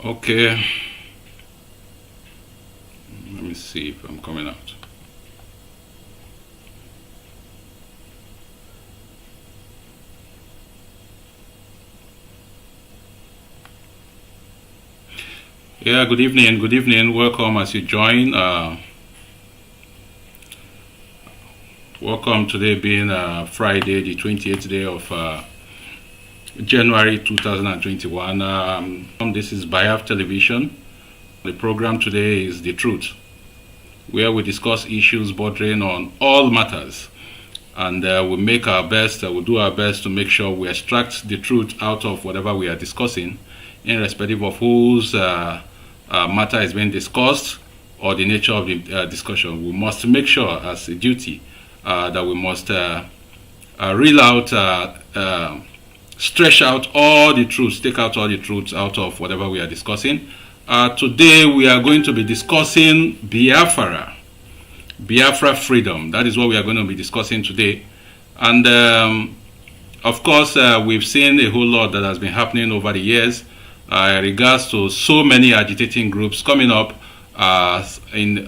Okay, let me see if I'm coming out. Yeah, good evening, welcome as you join. Welcome today being Friday, the 28th day of January 2021. This is Biafra Television. The program today is The Truth, where we discuss issues bordering on all matters, and we make our best, we'll do our best to make sure we extract the truth out of whatever we are discussing, irrespective of whose matter is being discussed or the nature of the discussion. We must make sure as a duty that we must reel out, stretch out all the truths, take out all the truths out of whatever we are discussing. Today we are going to be discussing Biafra Freedom. That is what we are going to be discussing today. And of course, we've seen a whole lot that has been happening over the years in regards to so many agitating groups coming up in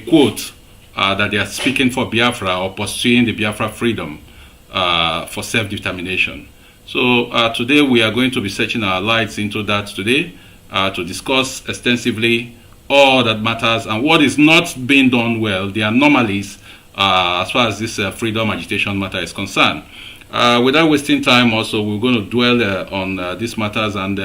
quote that they are speaking for Biafra or pursuing the Biafra freedom for self-determination. So today we are going to be setting our lights into that today to discuss extensively all that matters and what is not being done well, the anomalies as far as this freedom agitation matter is concerned. Without wasting time, also we're going to dwell on these matters, and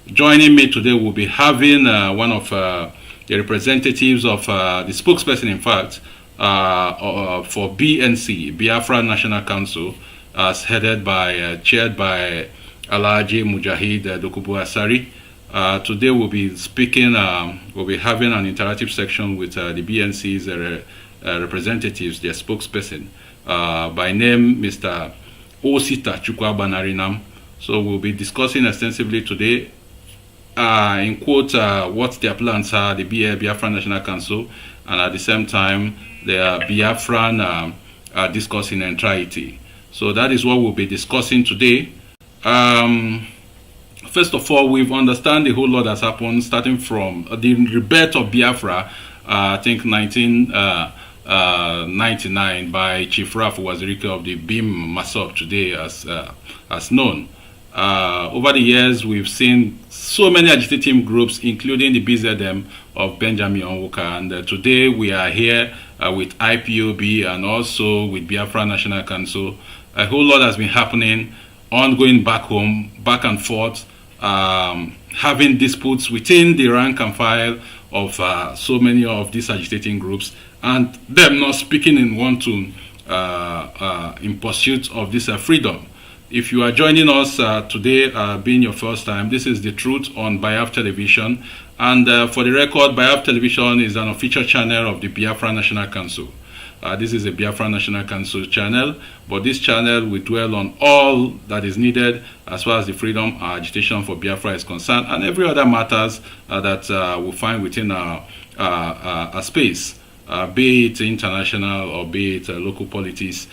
joining me today will be having one of the representatives of the spokesperson, in fact, for BNC, Biafra National Council, as chaired by Alhaji Mujahid Dokubu Asari. Today we'll be speaking, we'll be having an interactive section with the BNC's representatives, their spokesperson, by name Mr. Osita Chukwabanarinam. So we'll be discussing extensively today, in quote, what their plans are, the Biafra National Council, and at the same time, the Biafran discourse in entirety. So that is what we'll be discussing today. First of all, we've understand the whole lot that's happened, starting from the rebirth of Biafra, I think 1999, by Chief Raf Wazirike of the BIM Masop today as known. Over the years, we've seen so many agitating groups, including the BZM of Benjamin Onwuka, and today we are here with IPOB and also with Biafra National Council. A whole lot has been happening, ongoing back home, back and forth, having disputes within the rank and file of so many of these agitating groups, and them not speaking in one tune in pursuit of this freedom. If you are joining us today, being your first time, this is The Truth on Biafra Television. And for the record, Biafra Television is an official channel of the Biafra National Council. This is a Biafra National Council channel, but this channel will dwell on all that is needed as far as the freedom agitation for Biafra is concerned, and every other matters that we find within our space, be it international or be it local politics,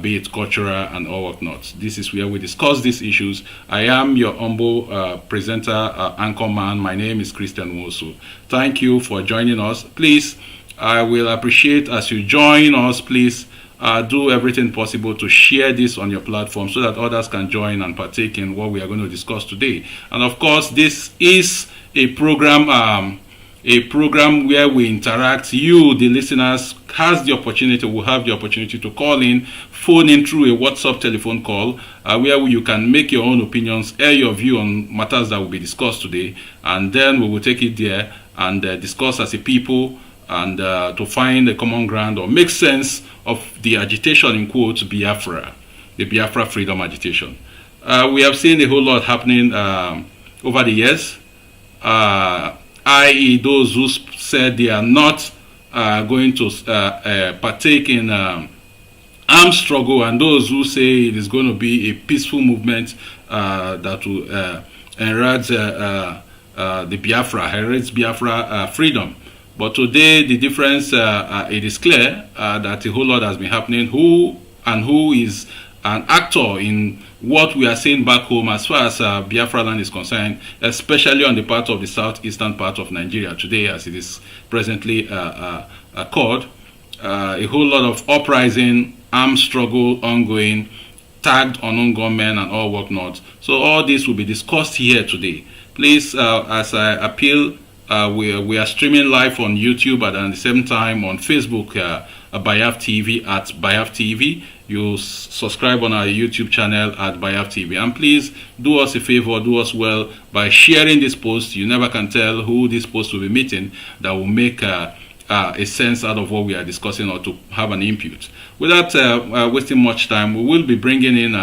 be it cultural and all whatnot. This is where we discuss these issues. I am your humble presenter, anchorman. My name is Christian Wosu. Thank you for joining us. Please, I will appreciate as you join us. Please do everything possible to share this on your platform so that others can join and partake in what we are going to discuss today. And of course, this is a program where we interact. You, the listeners, will have the opportunity to call in, phone in through a WhatsApp telephone call, where you can make your own opinions, air your view on matters that will be discussed today, and then we will take it there and discuss as a people, and to find a common ground or make sense of the agitation, in quotes, Biafra, the Biafra freedom agitation. We have seen a whole lot happening over the years, i.e. those who said they are not going to partake in armed struggle, and those who say it is going to be a peaceful movement that will enrich the Biafra freedom. But today, the difference, it is clear that a whole lot has been happening. Who is an actor in what we are seeing back home as far as Biafra land is concerned, especially on the part of the southeastern part of Nigeria today, as it is presently called. A whole lot of uprising, armed struggle ongoing, tagged unknown gunmen and all whatnot. So all this will be discussed here today. Please, as I appeal, we are streaming live on YouTube and at the same time on Facebook, Biafra TV at Biafra TV. You subscribe on our YouTube channel at Biafra TV. And please do us a favor, do us well by sharing this post. You never can tell who this post will be meeting that will make a sense out of what we are discussing or to have an input. Without wasting much time, we will be bringing in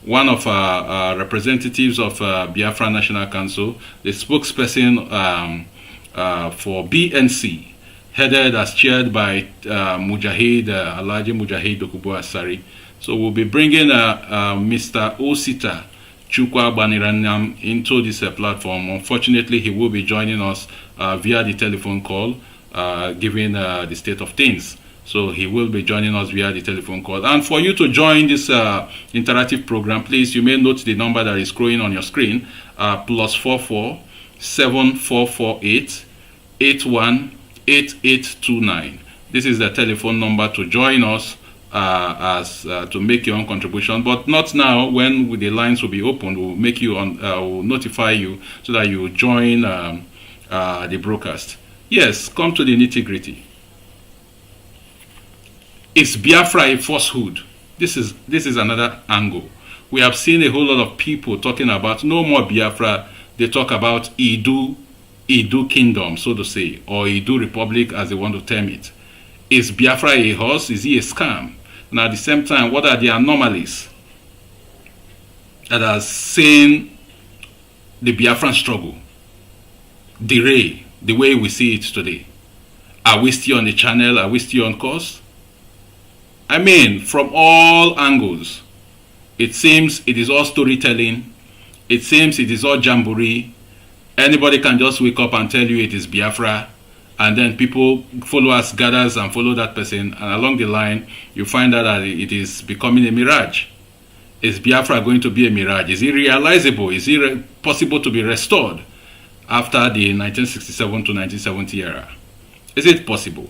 one of our representatives of Biafra National Council, the spokesperson for BNC, headed as chaired by Mujahid, Alhaji Mujahid Dokubo Asari. So we'll be bringing Mr. Osita Chukwa Baniranam into this platform. Unfortunately, he will be joining us via the telephone call, given the state of things. So he will be joining us via the telephone call. And for you to join this interactive program, please, you may note the number that is scrolling on your screen, +44 7448 818829. This is the telephone number to join us to make your own contribution, but not now. When the lines will be opened, we'll make you we'll notify you so that you join the broadcast. Yes, come to the nitty-gritty. Is Biafra a falsehood? This is another angle. We have seen a whole lot of people talking about no more Biafra. They talk about Idu Kingdom, so to say, or Idu Republic as they want to term it. Is Biafra a horse? Is he a scam? And at the same time, what are the anomalies that are seeing the Biafran struggle derail the way we see it today? Are we still on the channel? Are we still on course? I mean, from all angles, it seems it is all storytelling. It seems it is all jamboree. Anybody can just wake up and tell you it is Biafra, and then people, followers, gathers and follow that person, and along the line, you find out that it is becoming a mirage. Is Biafra going to be a mirage? Is it realizable? Is it possible to be restored after the 1967 to 1970 era? Is it possible?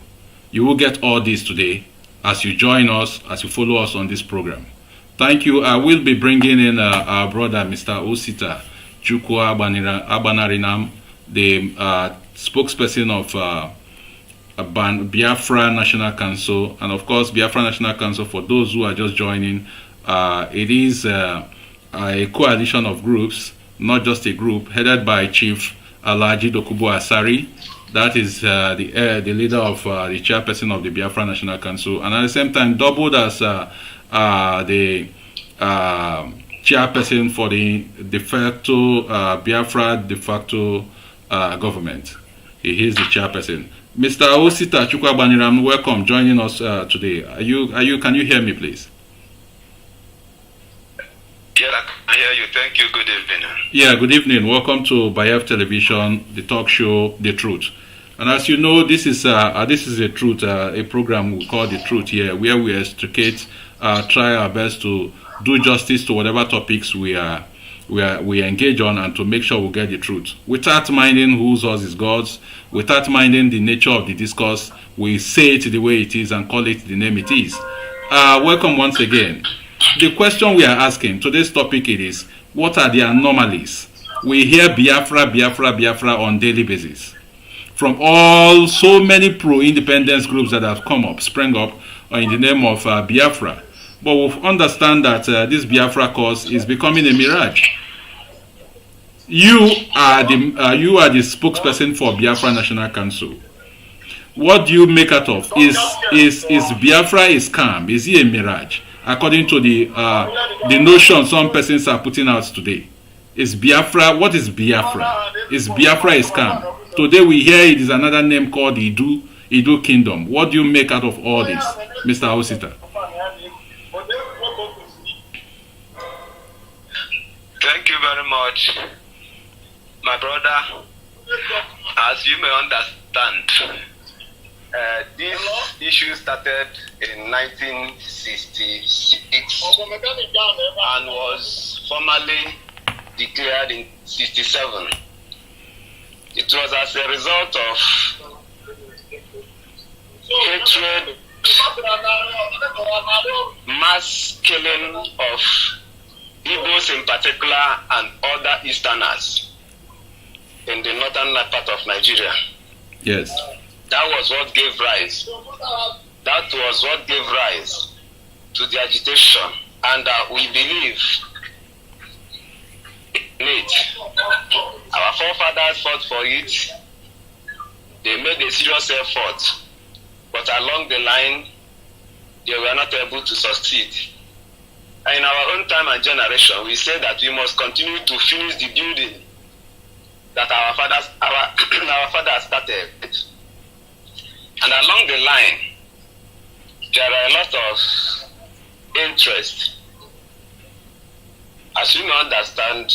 You will get all this today as you join us, as you follow us on this program. Thank you. I will be bringing in our brother, Mr. Osita Chukwa Abanarinam, the spokesperson of Biafra National Council. And of course, Biafra National Council, for those who are just joining, it is a coalition of groups, not just a group, headed by Chief Alhaji Dokubo Asari. That is the leader of the chairperson of the Biafra National Council, and at the same time doubled as the chairperson for the de facto Biafra de facto government. He is the chairperson. Mr. Osita Chukwa Baniram, welcome, joining us today. Can you hear me, please? Yeah, I can hear you. Thank you. Good evening. Yeah, good evening. Welcome to Biafra Television, the talk show, The Truth. And as you know, this is a truth, a program we call The Truth here, where we extricate, try our best to do justice to whatever topics we engage on, and to make sure we get the truth. Without minding whose us is God's, without minding the nature of the discourse, we say it the way it is and call it the name it is. Welcome once again. The question we are asking, today's topic it is, what are the anomalies? We hear Biafra, Biafra, Biafra on daily basis. From so many pro-independence groups that have sprang up in the name of Biafra. But we understand that this Biafra cause is becoming a mirage. You are the spokesperson for Biafra National Council. What do you make out of? Is Biafra a scam? Is he a mirage? According to the notion some persons are putting out today. Is Biafra, what is Biafra? Is Biafra a scam? Today we hear it is another name called Idu Kingdom. What do you make out of all this, Mr. Osita? Thank you very much, my brother. As you may understand, This issue started in 1966 and was formally declared in 67. It was as a result of hatred, mass killing of Igbos in particular and other Easterners in the northern part of Nigeria. Yes. That was what gave rise. That was what gave rise to the agitation, and we believe in it. Our forefathers fought for it. They made a serious effort, but along the line, they were not able to succeed. And in our own time and generation, we say that we must continue to finish the building that our fathers started. And along the line, there are a lot of interest. As you may understand,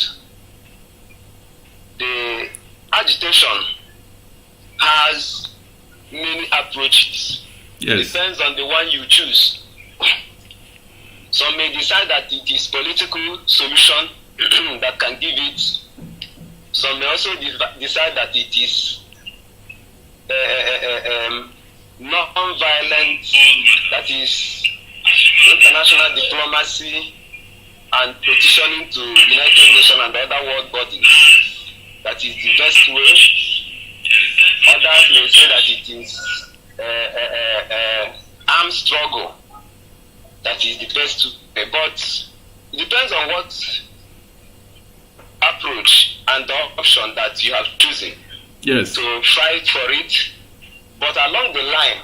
the agitation has many approaches. Yes. Depends on the one you choose. Some may decide that it is political solution that can give it. Some may also decide that it is non-violent, that is international diplomacy and petitioning to United Nations and other world bodies. That is the best way. Others may say that it is armed struggle. That is the best way. But it depends on what approach and the option that you have chosen. Yes. To fight for it. But along the line,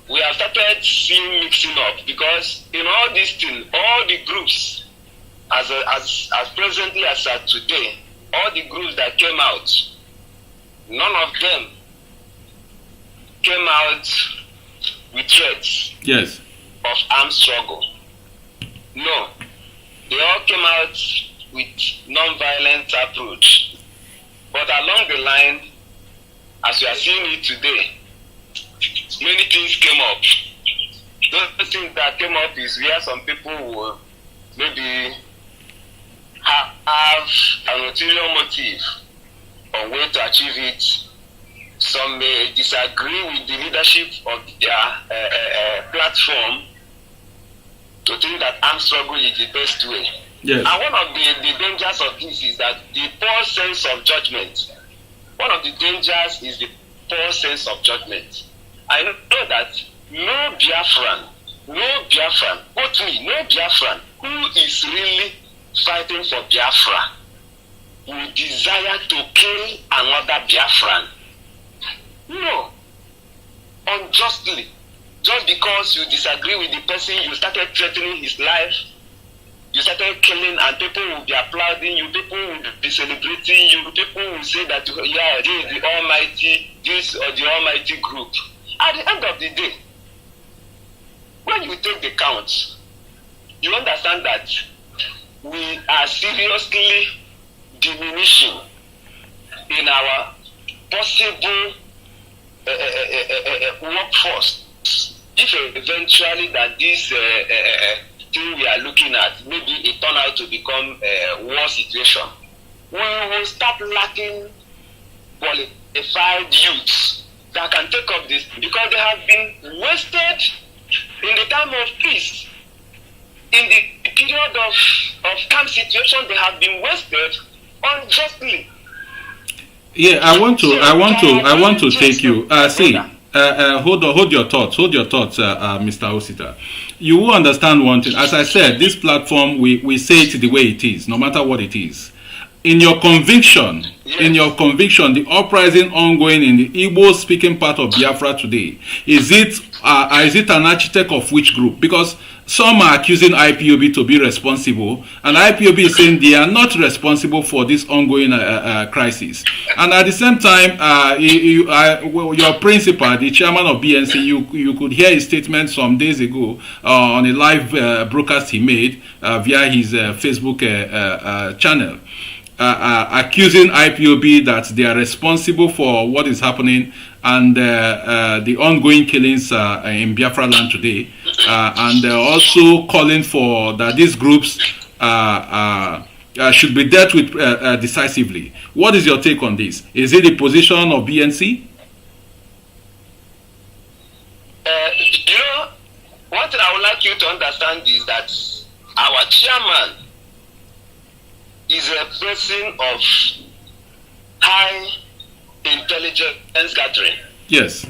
we have started seeing mixing up, because in all these things, all the groups, as presently as at today, all the groups that came out, none of them came out with threats Yes. of armed struggle. No, they all came out with non-violent approach. But along the line, as we are seeing it today, many things came up. Those things that came up is where some people will maybe have an ulterior motive on way to achieve it. Some may disagree with the leadership of their platform to think that armed struggle is the best way. Yes. And one of the dangers of this is that the poor sense of judgment. One of the dangers is the poor sense of judgment. I know that no Biafran, quote me, no Biafran who is really fighting for Biafra will desire to kill another Biafran. No. Unjustly. Just because you disagree with the person, you started threatening his life, you started killing, and people will be applauding you, people will be celebrating you, people will say that, yeah, this is the almighty, this or the almighty group. At the end of the day, when you take the count, you understand that we are seriously diminishing in our possible workforce. If eventually that this thing we are looking at, maybe it turn out to become a war situation, we will start lacking qualified youths that can take up this, because they have been wasted in the time of peace. In the period of camp situation, they have been wasted unjustly. Yeah, I want to take you. Hold your thoughts, Mr. Osita. You will understand one thing. As I said, this platform, we say it the way it is, no matter what it is. In your conviction, the uprising ongoing in the Igbo-speaking part of Biafra today, is it an architect of which group? Because some are accusing IPOB to be responsible, and IPOB is saying they are not responsible for this ongoing crisis. And at the same time, your principal, the chairman of BNC, you could hear his statement some days ago on a live broadcast he made via his Facebook channel. Accusing IPOB that they are responsible for what is happening and the ongoing killings in Biafra land today, and also calling for that these groups should be dealt with decisively. What is your take on this? Is it the position of BNC? One thing I would like you to understand is that our chairman is a person of high intelligence gathering. Yes.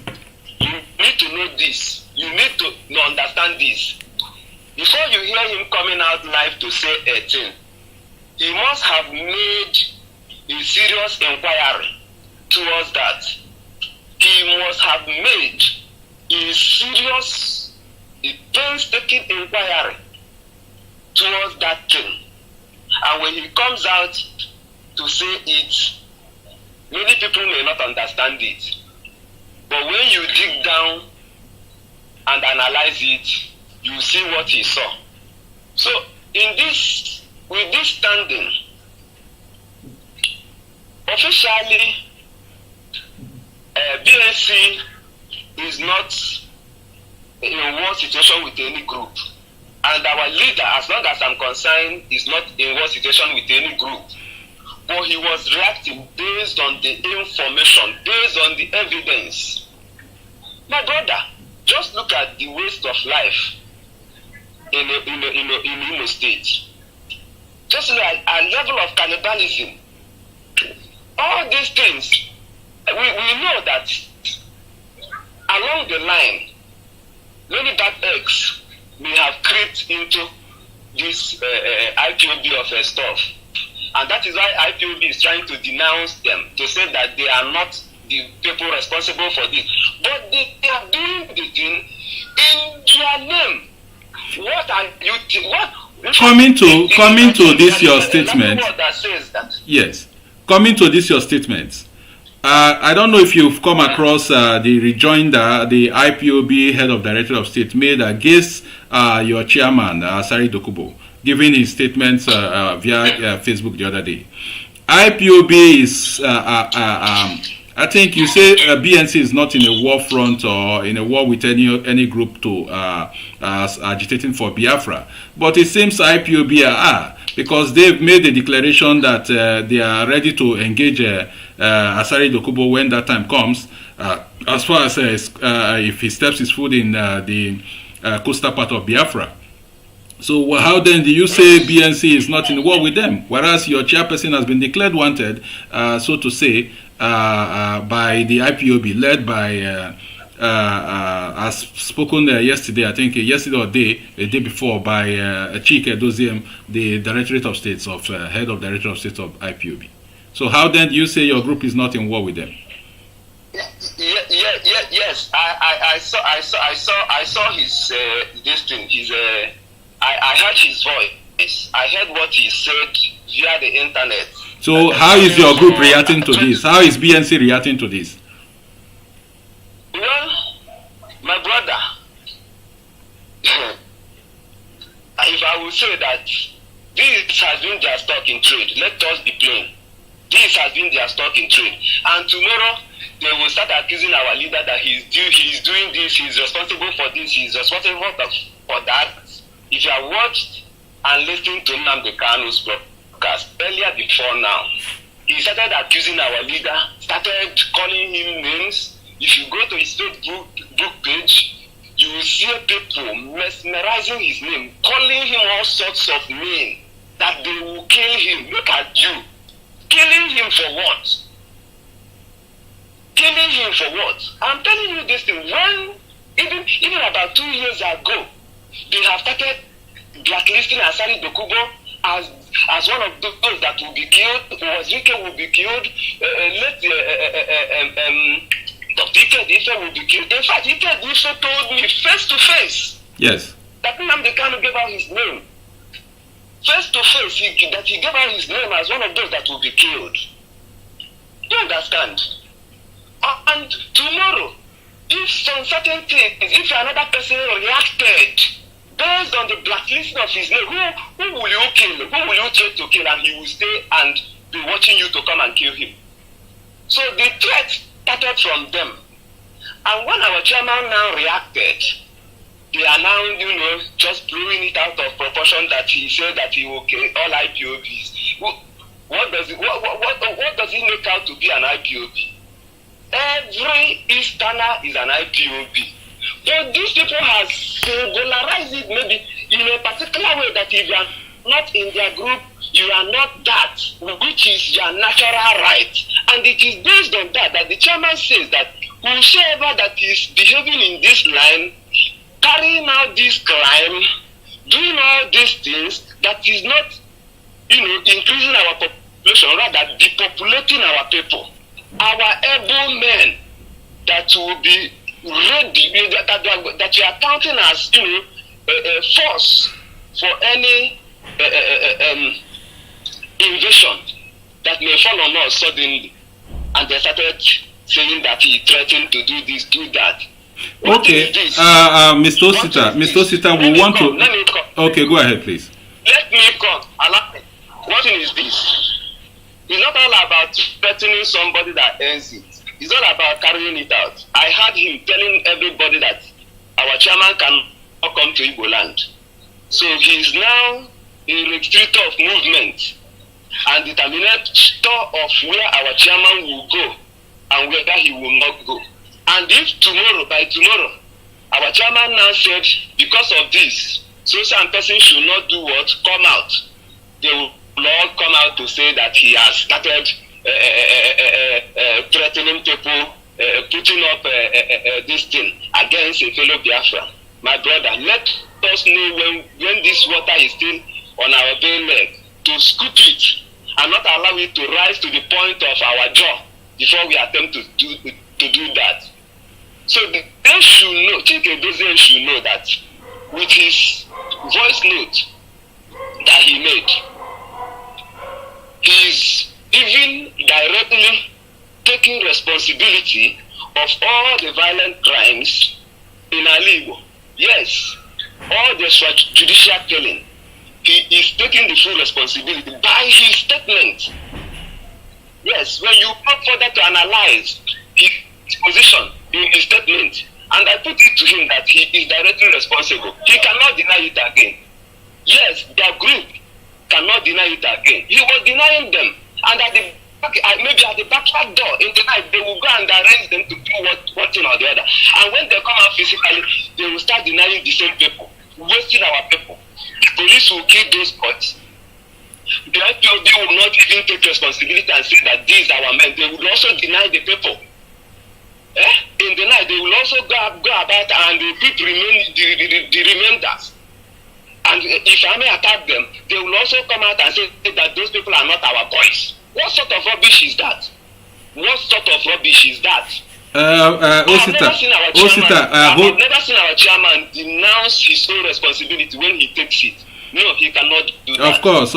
You need to know this. You need to understand this. Before you hear him coming out live to say a thing, he must have made a serious inquiry towards that. He must have made a serious, painstaking inquiry towards that thing. And when he comes out to say it, many people may not understand it. But when you dig down and analyze it, you see what he saw. So with this standing, officially, BNC is not in a war situation with any group. And our leader, as long as I'm concerned, is not in war situation with any group. But he was reacting based on the information, based on the evidence. My brother, just look at the waste of life in Imo State. Just look at a level of cannibalism. All these things, we know that along the line, many bad eggs may have crept into this IPOB of stuff. And that is why IPOB is trying to denounce them, to say that they are not the people responsible for this. But they are doing the thing in their name. What are you coming to this your statement? Yes. Coming to this your statement. I don't know if you've come across the rejoinder the IPOB head of Director of State made against your chairman, Asari Dokubo, giving his statements via Facebook the other day. IPOB is, I think you say BNC is not in a war front or in a war with any group to agitating for Biafra, but it seems IPOB are, because they've made a declaration that they are ready to engage Asari Dokubo when that time comes, as far as if he steps his foot in the coastal part of Biafra. So how then do you say BNC is not in war with them, whereas your chairperson has been declared wanted, so to say, by the IPOB, led by, as spoken yesterday, I think yesterday or a day before, by Chike Doziem, the Directorate of States head of Directorate of States of IPOB. So how then do you say your group is not in war with them? Yes. I saw his this thing. I heard his voice. I heard what he said via the internet. So how is your group reacting to this? How is BNC reacting to this? Well, my brother, if I will say that this has been their stock in trade, let us be plain. This has been their stock in trade. And tomorrow, they will start accusing our leader that he's doing this, he's responsible for this, he's responsible for that. If you have watched and listened to Nnamdi Kanu's broadcast earlier before now, he started accusing our leader, started calling him names. If you go to his Facebook page, you will see people mesmerizing his name, calling him all sorts of names, that they will kill him. Look at you. Killing him for what? Killing him for what? I'm telling you this thing. When, even about 2 years ago, they have started blacklisting Asari Dokubo as one of those that will be killed. Wazirike will be killed. Dr. Ike Dife will be killed. In fact, Ike Dife told me face to face. Yes. That Nnamdi Kanu gave out his name. Face to face, that he gave out his name as one of those that will be killed. Do you understand? And tomorrow, if some certain things, if another person reacted based on the blacklisting of his name, who will you kill? Who will you try to kill? And he will stay and be watching you to come and kill him. So the threat started from them. And when our chairman now reacted, they are now, just blowing it out of proportion that he said that he will kill all IPOBs. What does it make out to be an IPOB? Every Easterner is an IPOB. But these people have singularized it maybe in a particular way that if you are not in their group, you are not that, which is your natural right. And it is based on that the chairman says that whosoever that is behaving in this line, carrying out this crime, doing all these things, that is not, increasing our population, rather depopulating our people. Our able men that will be ready, that you are counting as, a force for any invasion that may fall on us suddenly. And they started saying that he threatened to do this, do that. Okay, Mr. Osita, we want to... Let me come. Okay, go ahead, please. Let me come. Allow me. What is this? It's not all about threatening somebody that ends it. It's all about carrying it out. I heard him telling everybody that our chairman cannot come to Igbo land. So he is now a restrictor of movement and determinator of where our chairman will go and where he will not go. And if by tomorrow, our chairman now said, because of this, so some person should not do what? Come out. They will all come out to say that he has started threatening people, putting up this thing against a fellow Biafra. My brother, let us know when this water is still on our bare leg, to scoop it and not allow it to rise to the point of our jaw before we attempt to do that. So they should know, Chike Dozie should know that with his voice note that he made, he's even directly taking responsibility of all the violent crimes in Igbo. Yes, all the judicial killing. He is taking the full responsibility by his statement. Yes, when you go further to analyze his position in his statement, and I put it to him that he is directly responsible. He cannot deny it again. Yes, their group cannot deny it again. He was denying them, and at the maybe at the backyard door in the night, they will go and arrange them to do one thing or the other. And when they come out physically, they will start denying the same people, wasting our people. The police will kill those boys. The IPOD will not even take responsibility and say that these are our men. They will also deny the people. In the night, they will also go about and repeat the remainders. And if I may attack them, they will also come out and say that those people are not our boys. What sort of rubbish is that? What sort of rubbish is that? I've never seen our chairman denounce his own responsibility when he takes it. No, he cannot do that. Of course.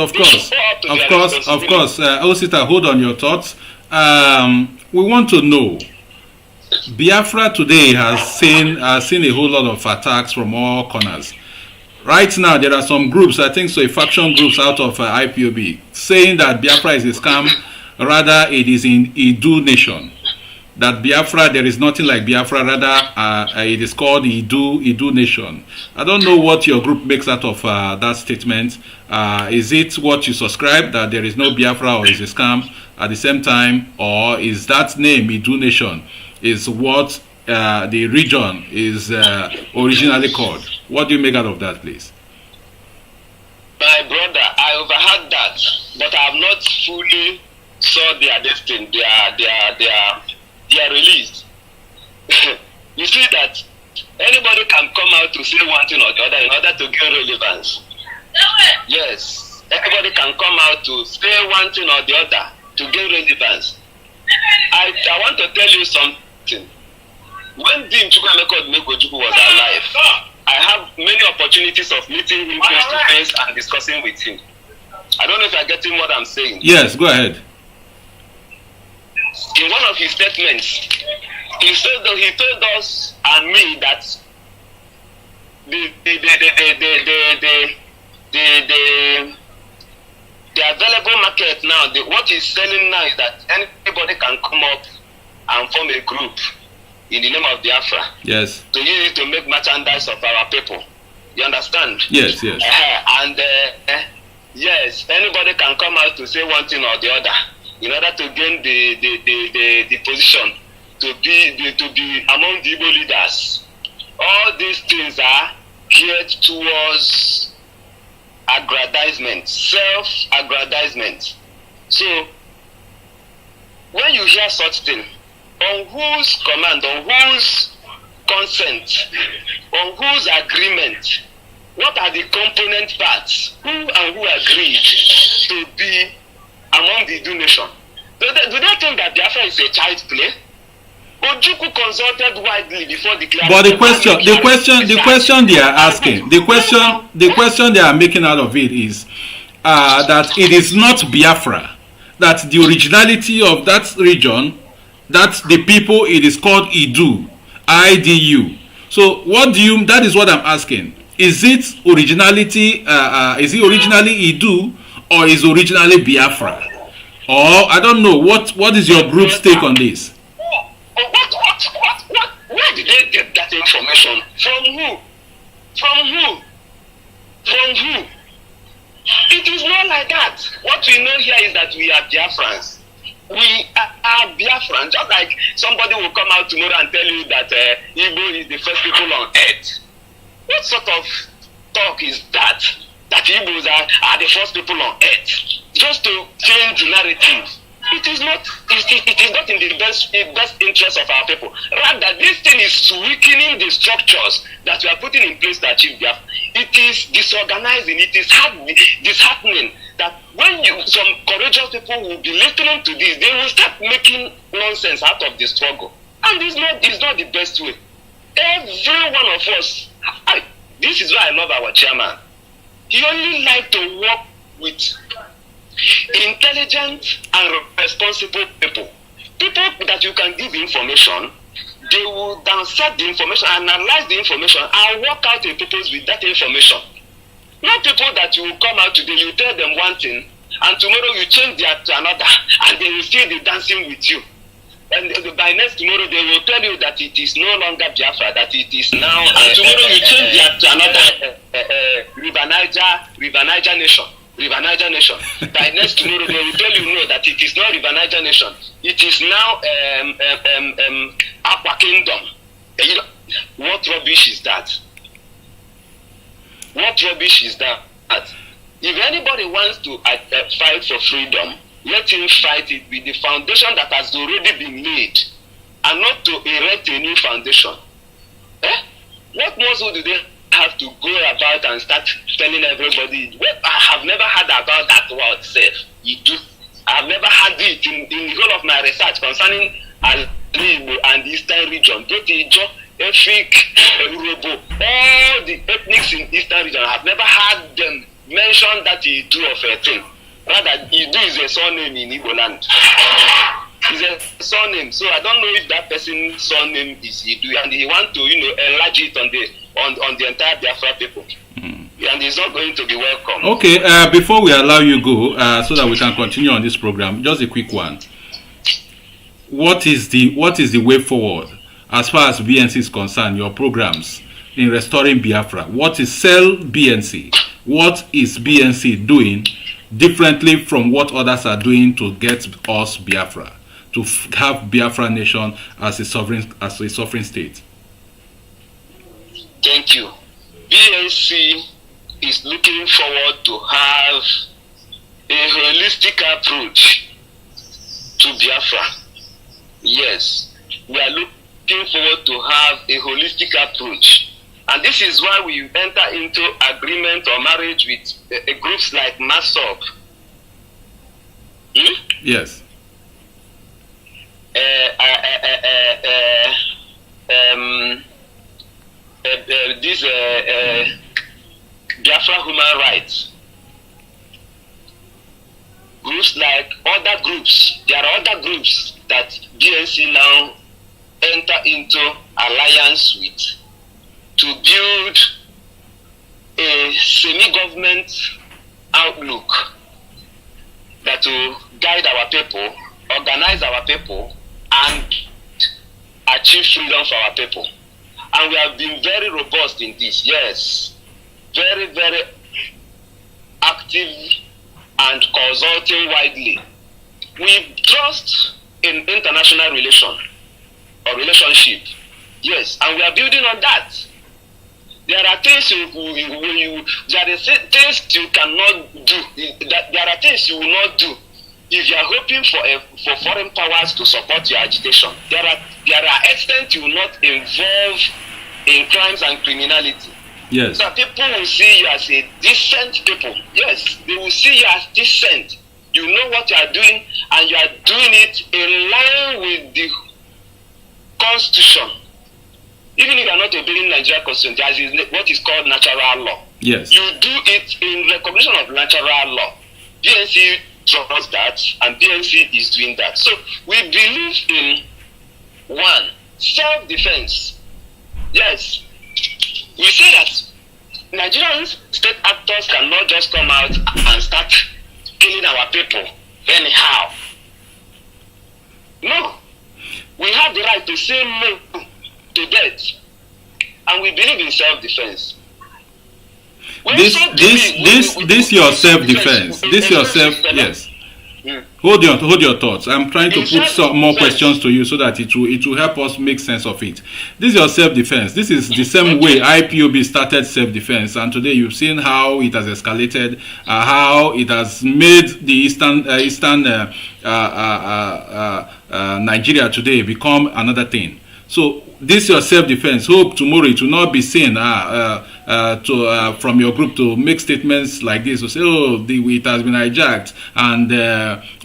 Osita, hold on your thoughts. We want to know. Biafra today has seen a whole lot of attacks from all corners. Right now, there are some groups, I think so, faction groups out of IPOB, saying that Biafra is a scam, rather it is in Idu nation. That Biafra, there is nothing like Biafra, rather it is called Idu nation. I don't know what your group makes out of that statement. Is it what you subscribe, that there is no Biafra or is a scam at the same time, or is that name Idu nation is what the region is originally called? What do you make out of that, please? My brother, I overheard that, but I have not fully saw their destiny, their release. You see that anybody can come out to say one thing or the other in order to gain relevance. Yes, everybody can come out to say one thing or the other to gain relevance. I want to tell you something. When Dean Chukwuemeka Odumegwu was alive, I have many opportunities of meeting him face to face and discussing with him. I don't know if you're getting what I'm saying. Yes, go ahead. In one of his statements, he told us and me that the available market now, what he's selling now is that anybody can come up and form a group in the name of Biafra. Yes. To use it to make merchandise of our people. You understand? Yes, yes. Yes, anybody can come out to say one thing or the other in order to gain the position to be among the Igbo leaders. All these things are geared towards aggrandizement, self-aggrandizement. So, when you hear such thing, on whose command, on whose consent, on whose agreement, what are the component parts? Who and who agreed to be among the Igbo nation? Do they think that Biafra is a child's play? Ojukwu consulted widely before declaring. But the question they are asking, the question they are making out of it is that it is not Biafra, that the originality of that region, that the people, it is called Idu, IDU. So what do you? That is what I'm asking. Is it originality? Is it originally Idu or is originally Biafra? Or I don't know. What is your group's take on this? Where did they get that information? From who? From who? From who? It is not like that. What we know here is that we are Biafrans. We are Biafrans. Just like somebody will come out tomorrow and tell you that Igbo is the first people on earth. What sort of talk is that? That Igbos are the first people on earth? Just to change the narrative. It is not in the best interest of our people. Rather, this thing is weakening the structures that we are putting in place to achieve Biafra. It is disorganizing, it is disheartening that when some courageous people will be listening to this, they will start making nonsense out of the struggle. And it's not the best way. Every one of us, this is why I love our chairman. He only likes to work with intelligent and responsible people. People that you can give information, they will dissect the information, analyze the information, and work out a purpose with that information. Not people that you will come out today, you tell them one thing, and tomorrow you change that to another, and they will still be dancing with you. And by next tomorrow, they will tell you that it is no longer Biafra, that it is now, and tomorrow you change that to another River Niger Nation. River Niger Nation. By next tomorrow, they will tell you no, that it is not River Niger Nation. It is now Aqua Kingdom. You know, what rubbish is that? What rubbish is that? If anybody wants to fight for freedom, let him fight it with the foundation that has already been laid, and not to erect a new foundation. What muscle do they have to go about and start telling everybody? Well, I have never heard about that word self. You do. I have never had it in the whole of my research concerning Igbo and the Eastern region. Ijo, Efik, Urobo, all the ethnics in Eastern region, I have never had them mention that Idu of a thing. Rather, Idu is a surname in Igbo land. It's a surname, so I don't know if that person's surname is Idu, and he wants to, enlarge it on the entire Biafra people. And it's not going to be welcome. Okay, before we allow you go, so that we can continue on this program, just a quick one. What is the way forward as far as BNC is concerned? Your programs in restoring Biafra. What is Cell BNC? What is BNC doing differently from what others are doing to get us Biafra, to have Biafra nation as a sovereign state? Thank you. BNC is looking forward to have a holistic approach to Biafra. Yes, we are looking forward to have a holistic approach. And this is why we enter into agreement or marriage with groups like MASOP. Yes. This Biafra human rights. Groups like other groups. There are other groups that BNC now enter into alliance with to build a semi-government outlook that will guide our people, organize our people, and achieve freedom for our people. And we have been very robust in this, yes. Very, very active and consulting widely. We trust in international relation or relationship, yes, and we are building on that. There are things things you cannot do. There are things you will not do if you are hoping for foreign powers to support your agitation. There are extent you will not involve in crimes and criminality. Yes. So people will see you as a decent people. Yes, they will see you as decent. You know what you are doing, and you are doing it in line with the Constitution. Even if you are not obeying Nigerian Constitution, there is what is called natural law. Yes. You do it in recognition of natural law. BNC trusts that, and BNC is doing that. So we believe in one, self-defense. Yes. We say that Nigerian state actors cannot just come out and start killing our people anyhow. No. We have the right to say no to death. And we believe in self-defense. This your self-defense. This your self, yes. Hold your thoughts. I'm trying to put some more questions to you so that it will help us make sense of it. This is your self-defense. This is the same way IPOB started self-defense, and today you've seen how it has escalated, how it has made the eastern Nigeria today become another thing. So this your self-defense. Hope tomorrow it will not be seen from your group to make statements like this to say, oh, it has been hijacked and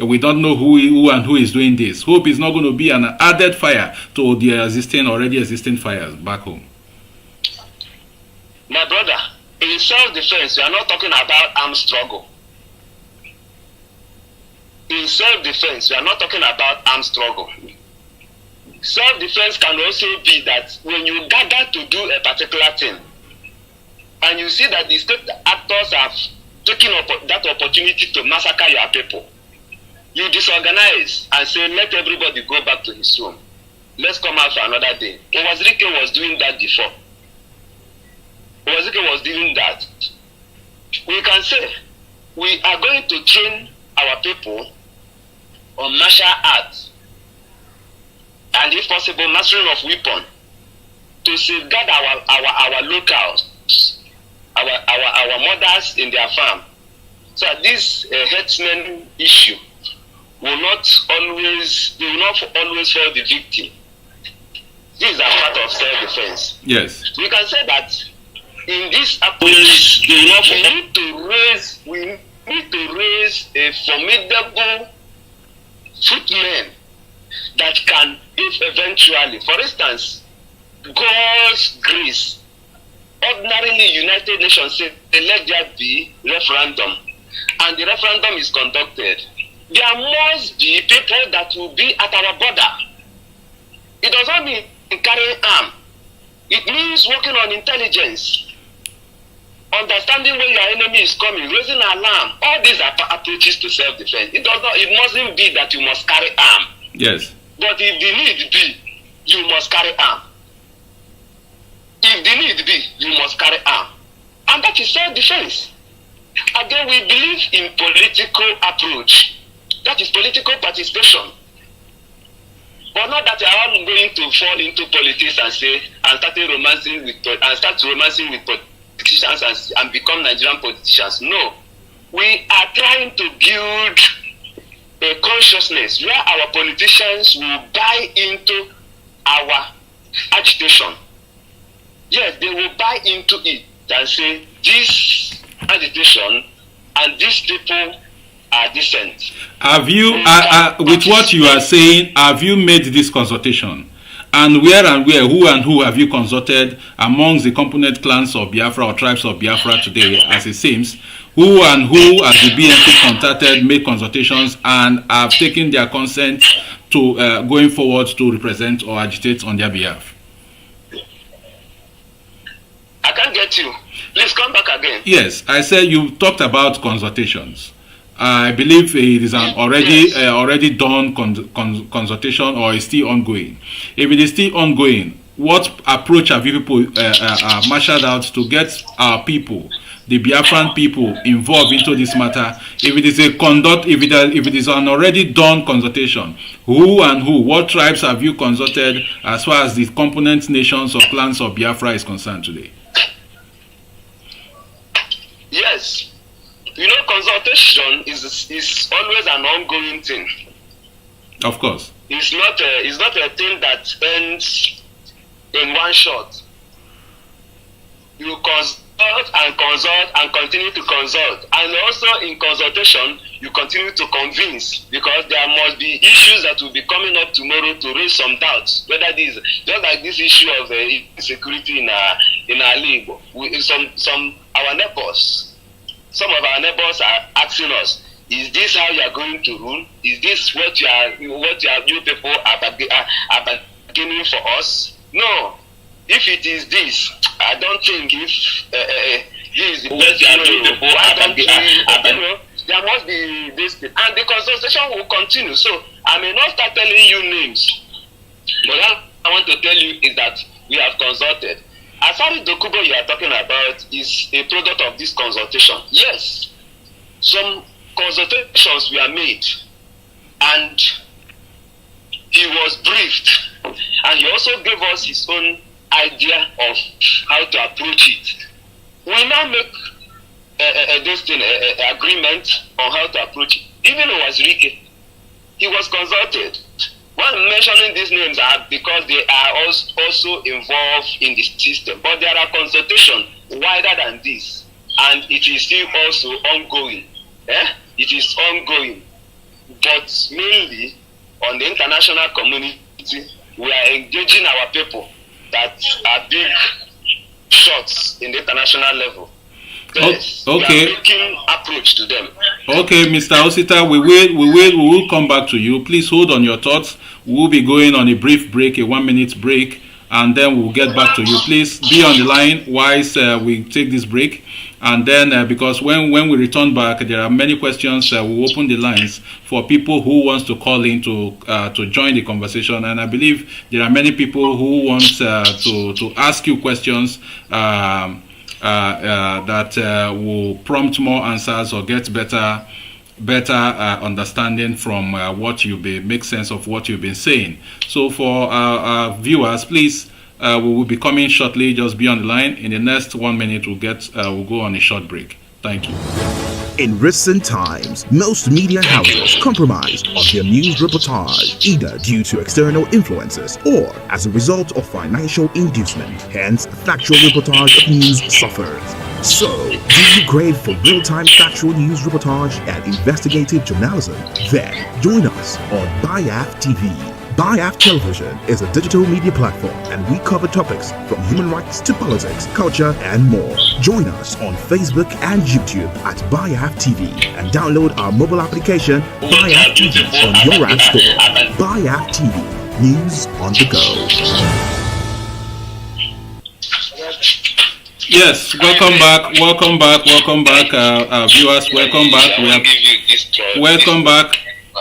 we don't know who is doing this. Hope is not going to be an added fire to the already existing fires back home. My brother, in self-defense, we are not talking about armed struggle. In self-defense, we are not talking about armed struggle. Self-defense can also be that when you gather to do a particular thing, and you see that the state actors have taken that opportunity to massacre your people, you disorganize and say, let everybody go back to his room. Let's come out for another day. Owazirike was doing that before. Owazirike was doing that. We can say, we are going to train our people on martial arts, and if possible, mastering of weapon, to safeguard our locals, our mothers in their farm. So this herdsmen issue will not always fall the victim. This is a part of self-defense. Yes. We can say that in this approach, we need to raise a formidable footmen that can, if eventually, for instance, God's grace, ordinarily United Nations say, let there be referendum, and the referendum is conducted. There must be people that will be at our border. It does not mean carrying arm. It means working on intelligence, understanding where your enemy is coming, raising alarm. All these are approaches to self-defense. It mustn't be that you must carry arm. Yes. But if the need be, you must carry arm. If the need be, you must carry arm. And that is self-defense. Again, we believe in political approach. That is political participation. But not that you are all going to fall into politics and say, and start romancing with politicians and become Nigerian politicians. No. We are trying to build a consciousness where our politicians will buy into our agitation. Yes, they will buy into it and say, this agitation and these people are decent. Have you, with what you are saying, have you made this consultation? And who have you consulted amongst the component clans of Biafra or tribes of Biafra today, as it seems? Who has the BNP contacted, made consultations, and have taken their consent to going forward to represent or agitate on their behalf? I can't get you. Please come back again. Yes, I said you talked about consultations. I believe it is an already done consultation, or is still ongoing. If it is still ongoing, what approach have you people marshaled out to get our people, the Biafran people, involved into this matter? If it is if it is an already done consultation, what tribes have you consulted as far as the component nations or clans of Biafra is concerned today? Yes. Consultation is always an ongoing thing. Of course. It's not a thing that ends in one shot. You consult and continue to consult. And also in consultation, you continue to convince, because there must be issues that will be coming up tomorrow to raise some doubts. Whether this, just like this issue of insecurity in our Igbo, our neighbors. Some of our neighbors are asking us, is this how you are going to rule? Is this what you people are beginning for us? No. If it is this, I don't think if this is the best there must be this thing. And the consultation will continue. So I may not start telling you names, but what I want to tell you is that we have consulted. As far as Dokubo you are talking about is a product of this consultation. Yes, some consultations were made, and he was briefed, and he also gave us his own idea of how to approach it. We now make an agreement on how to approach it. Even Owazirike, he was consulted. Why I'm mentioning these names are because they are also involved in the system. But there are consultations wider than this. And it is still also ongoing. It is ongoing. But mainly on the international community, we are engaging our people that are big shots in the international level. Yes, okay. We are making approach to them. Okay, Mr. Osita, we will come back to you. Please hold on your thoughts. We will be going on a brief break, a 1-minute break, and then we'll get back to you. Please be on the line whilst we take this break. And then, because when we return back, there are many questions. We'll open the lines for people who wants to call in to join the conversation. And I believe there are many people who want to ask you questions that will prompt more answers or get better understanding from make sense of what you've been saying. So for our viewers, please, we will be coming shortly. Just be on the line. In the next 1 minute, we'll go on a short break. Thank you. In recent times, most media houses compromise on their news reportage, either due to external influences or as a result of financial inducement. Hence, factual reportage of news suffers. So, do you crave for real-time factual news reportage and investigative journalism? Then, join us on Biafra TV. Biafra Television is a digital media platform, and we cover topics from human rights to politics, culture, and more. Join us on Facebook and YouTube at Biafra TV, and download our mobile application Biafra TV on your app store. Biafra TV, news on the go. Yes, welcome back, viewers.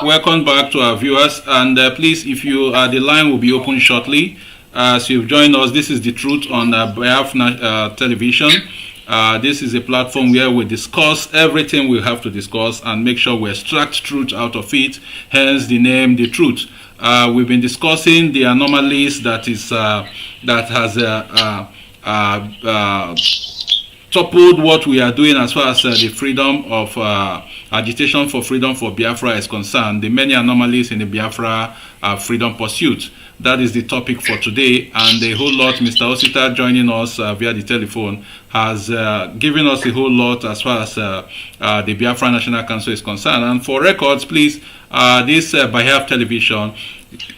Welcome back to our viewers, and please, if you the line will be open shortly. As you've joined us, this is The Truth on Biafra Television. This is a platform where we discuss everything we have to discuss and make sure we extract truth out of it, hence the name The Truth. We've been discussing the anomalies that has toppled what we are doing as far as the freedom of agitation for freedom for Biafra is concerned, the many anomalies in the Biafra freedom pursuit. That is the topic for today, and a whole lot. Mr. Osita joining us via the telephone has given us a whole lot as far as the Biafra National Council is concerned. And for records, please, this Biafra Television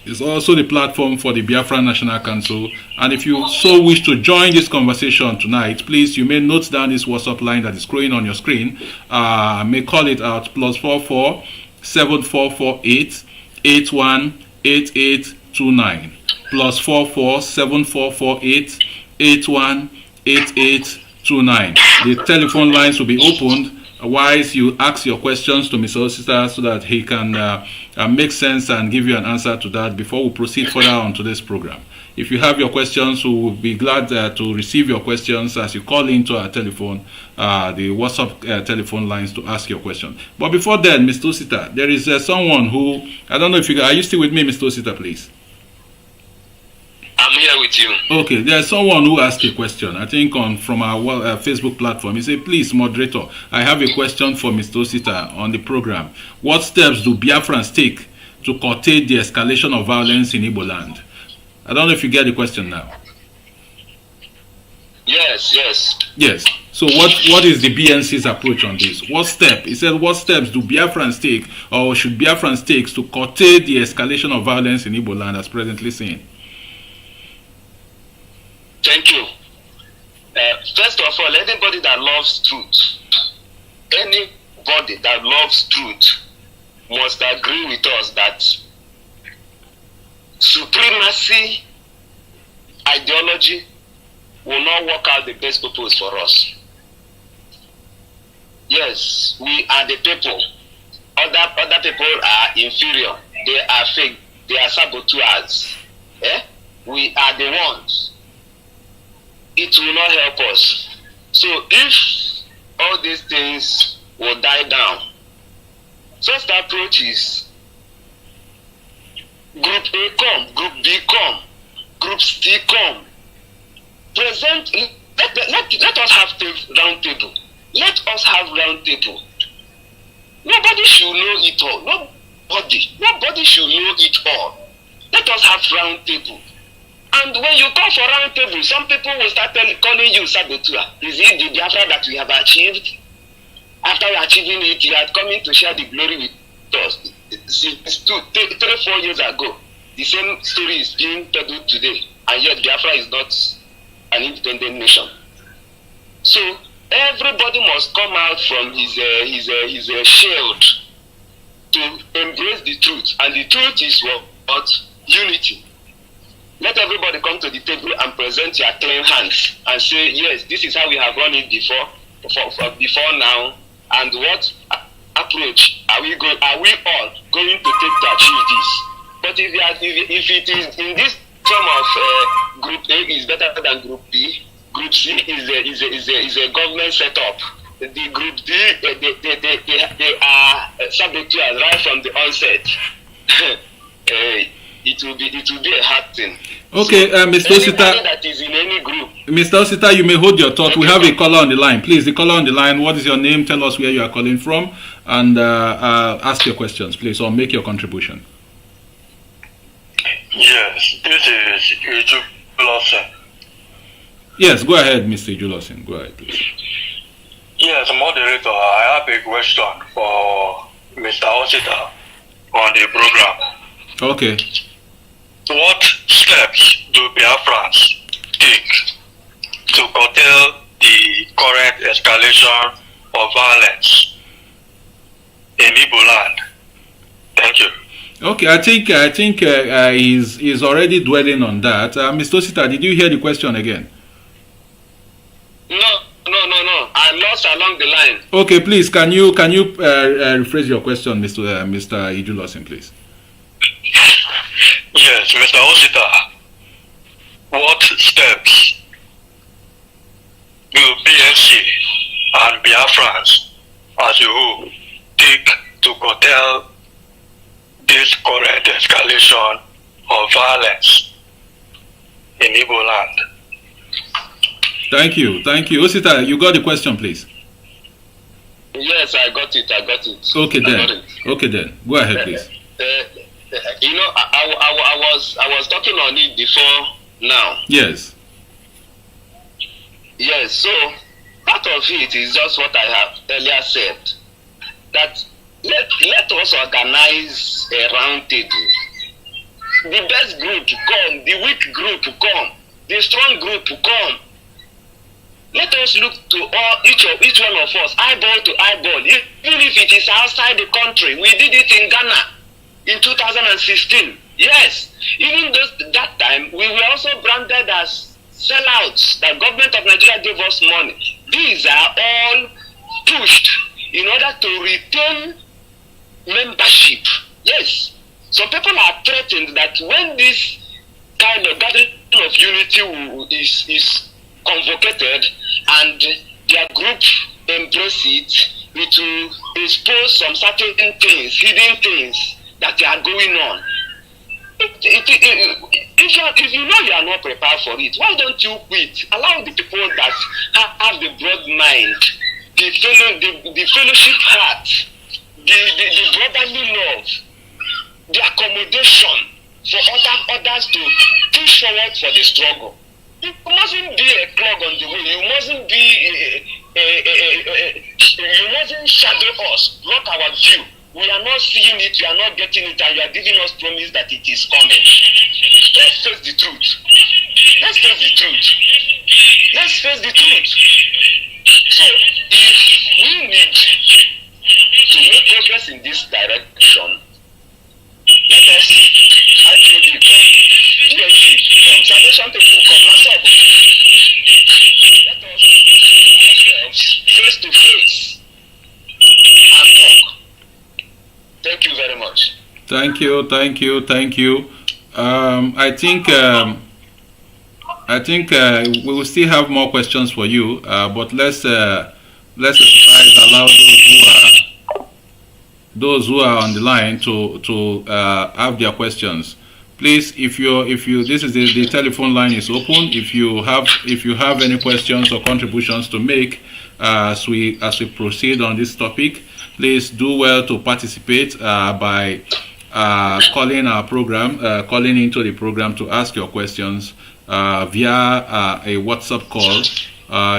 is also the platform for the Biafra National Council. And if you so wish to join this conversation tonight, please, you may note down this WhatsApp line that is scrolling on your screen. May call it out +44 7448 818829 +44 7448 818829. The telephone lines will be opened wise you ask your questions to Mr. Osita so that he can make sense and give you an answer to that before we proceed further on to this program. If you have your questions, we will be glad to receive your questions as you call into our telephone, the WhatsApp telephone lines to ask your question. But before then, Mr. Osita, there is someone who, I don't know if are you still with me, Mr. Osita, please? I'm here with you. Okay, there's someone who asked a question, I think from our Facebook platform. He said, please, moderator, I have a question for Mr. Osita on the program. What steps do Biafrans take to curtail the escalation of violence in Igbo land? I don't know if you get the question now. Yes. Yes. So what is the BNC's approach on this? What steps do Biafrans take or should Biafrans take to curtail the escalation of violence in Igbo land as presently seen? Thank you. First of all, anybody that loves truth must agree with us that supremacy ideology will not work out the best purpose for us. Yes, we are the people. Other people are inferior. They are fake. They are saboteurs. We are the ones. It will not help us. So if all these things will die down, first approach is Group A come, Group B come, Group C come. Present. Let us have round table. Let us have round table. Nobody should know it all. Nobody should know it all. Let us have round table. And when you come for round table, some people will start calling you saboteur. Is it the Biafra that we have achieved? After achieving it, you are coming to share the glory with us. Since 3-4 years ago, the same story is being told today, and yet Biafra is not an independent nation. So everybody must come out from his shield to embrace the truth, and the truth is what? Unity. Let everybody come to the table and present your clean hands and say, yes, this is how we have run it before now, and what approach are we all going to take to achieve this? But if it is in this form of Group A is better than Group B, Group C is a government setup. The Group D they are saboteurs right from the onset. It will be a hard thing. Okay, so Mr. Osita. That is in any group. Mr. Osita, you may hold your thought. We have a caller on the line. Please, the caller on the line. What is your name? Tell us where you are calling from, and ask your questions, please, or make your contribution. Yes, this is Igbo Lawson. Yes, go ahead, Mr. Julosin. Go ahead, please. Yes, moderator, I have a question for Mr. Osita on the program. Okay. What steps do Biafrans take to curtail the current escalation of violence in Igbo land? Thank you. Okay, I think he's already dwelling on that. Mr. Osita, did you hear the question again? No. I lost along the line. Okay, please, can you rephrase your question, Mr. Ijulosin, please? Yes, Mr. Osita, what steps will BNC and Biafrans as a whole take to curtail this current escalation of violence in Igbo land? Thank you. Osita, you got the question, please? Yes, I got it. Okay then. Go ahead, please. I was talking on it before now. Yes. Yes, so part of it is just what I have earlier said. That let us organize a round table. The best group come, the weak group come, the strong group come. Let us look to each one of us, eyeball to eyeball, even if it is outside the country. We did it in Ghana in 2016. Yes, even that time, we were also branded as sellouts. The government of Nigeria gave us money. These are all pushed in order to retain membership. Yes, some people are threatened that when this kind of gathering of unity is convocated and their group embrace it, it will expose some certain things, hidden things that are going on. If you know you are not prepared for it, why don't you quit? Allow the people that have the broad mind, the fellowship heart, the brotherly love, the accommodation for others to push forward for the struggle. You mustn't be a clog on the way. You mustn't be you mustn't shadow us, block our view. We are not seeing it, we are not getting it, and you are giving us promise that it is coming. Let's face the truth. Let's face the truth. Let's face the truth. So, if we need to make progress in this direction, let us actually come. DSC, come. Salvation people, come. Myself. Let us ourselves face to face and talk. Thank you very much. Thank you. I think we will still have more questions for you, but let's exercise, allow those who are on the line to have their questions. Please, if you this is the telephone line is open. If you have any questions or contributions to make as we proceed on this topic, please do well to participate by calling our program, calling into the program to ask your questions via a WhatsApp call.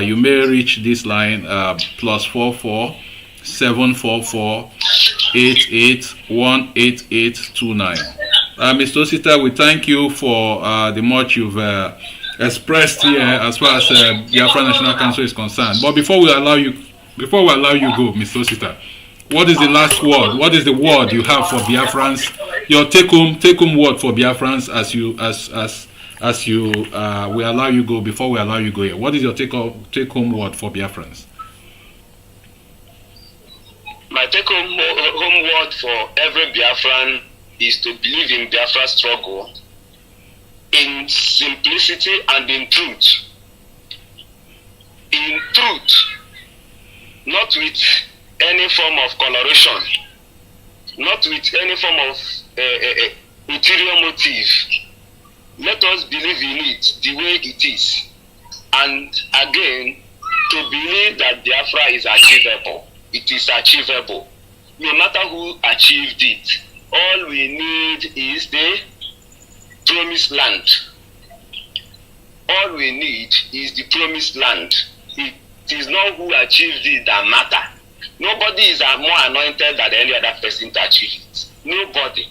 You may reach this line +44 744 88 Mr. Osita, we thank you for the much you've expressed here as far as Biafra National Council is concerned. But before we allow you go, Mr. Osita, what is the last word? What is the word you have for Biafrans? Your take home word for Biafrans as you we allow you go. Before we allow you go here, what is your take home word for Biafrans? My take home word for every Biafran is to believe in Biafra struggle in simplicity and in truth. In truth, not with any form of coloration, not with any form of ulterior motive. Let us believe in it the way it is. And again, to believe that Biafra is achievable. It is achievable. No matter who achieved it, all we need is the promised land. All we need is the promised land. It is not who achieved it that matter. Nobody is more anointed than any other person to achieve it. Nobody.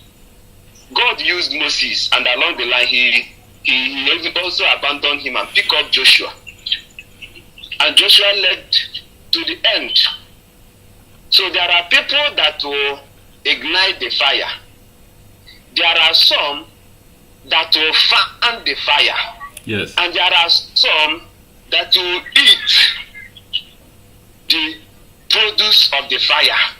God used Moses, and along the line he also abandoned him and picked up Joshua. And Joshua led to the end. So there are people that will ignite the fire. There are some that will fan the fire. Yes. And there are some that will eat the produce of the fire.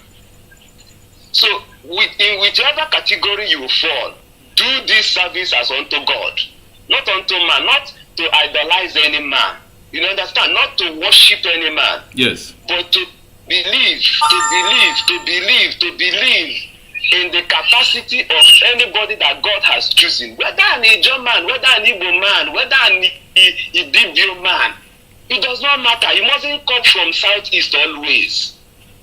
So in whichever category you fall, do this service as unto God, not unto man, not to idolize any man. You understand? Not to worship any man. Yes. But to believe in the capacity of anybody that God has chosen, whether an Igbo man, whether an Igbo man, whether an Ibibio man, it does not matter. It mustn't come from southeast always.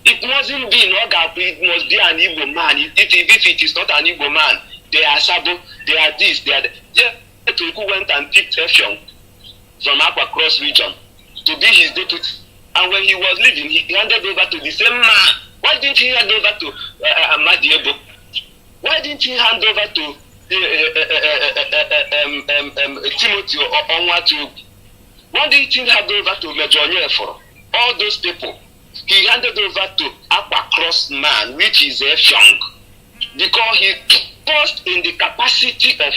It mustn't be in Ogapu, it must be an Igbo man. If it is not an Igbo man, they are Sabo, they are this, they are that. Tuku went and picked Effiong from Aqua Cross region to be his deputy. And when he was leaving, he handed over to the same man. Why didn't he hand over to Amadiebo? Why didn't he hand over to Timothy or Onwatu? Why didn't he hand over to Major Onyeforo? All those people. He handed over to Aqua Cross man, which is Effiong, because he trust in the capacity of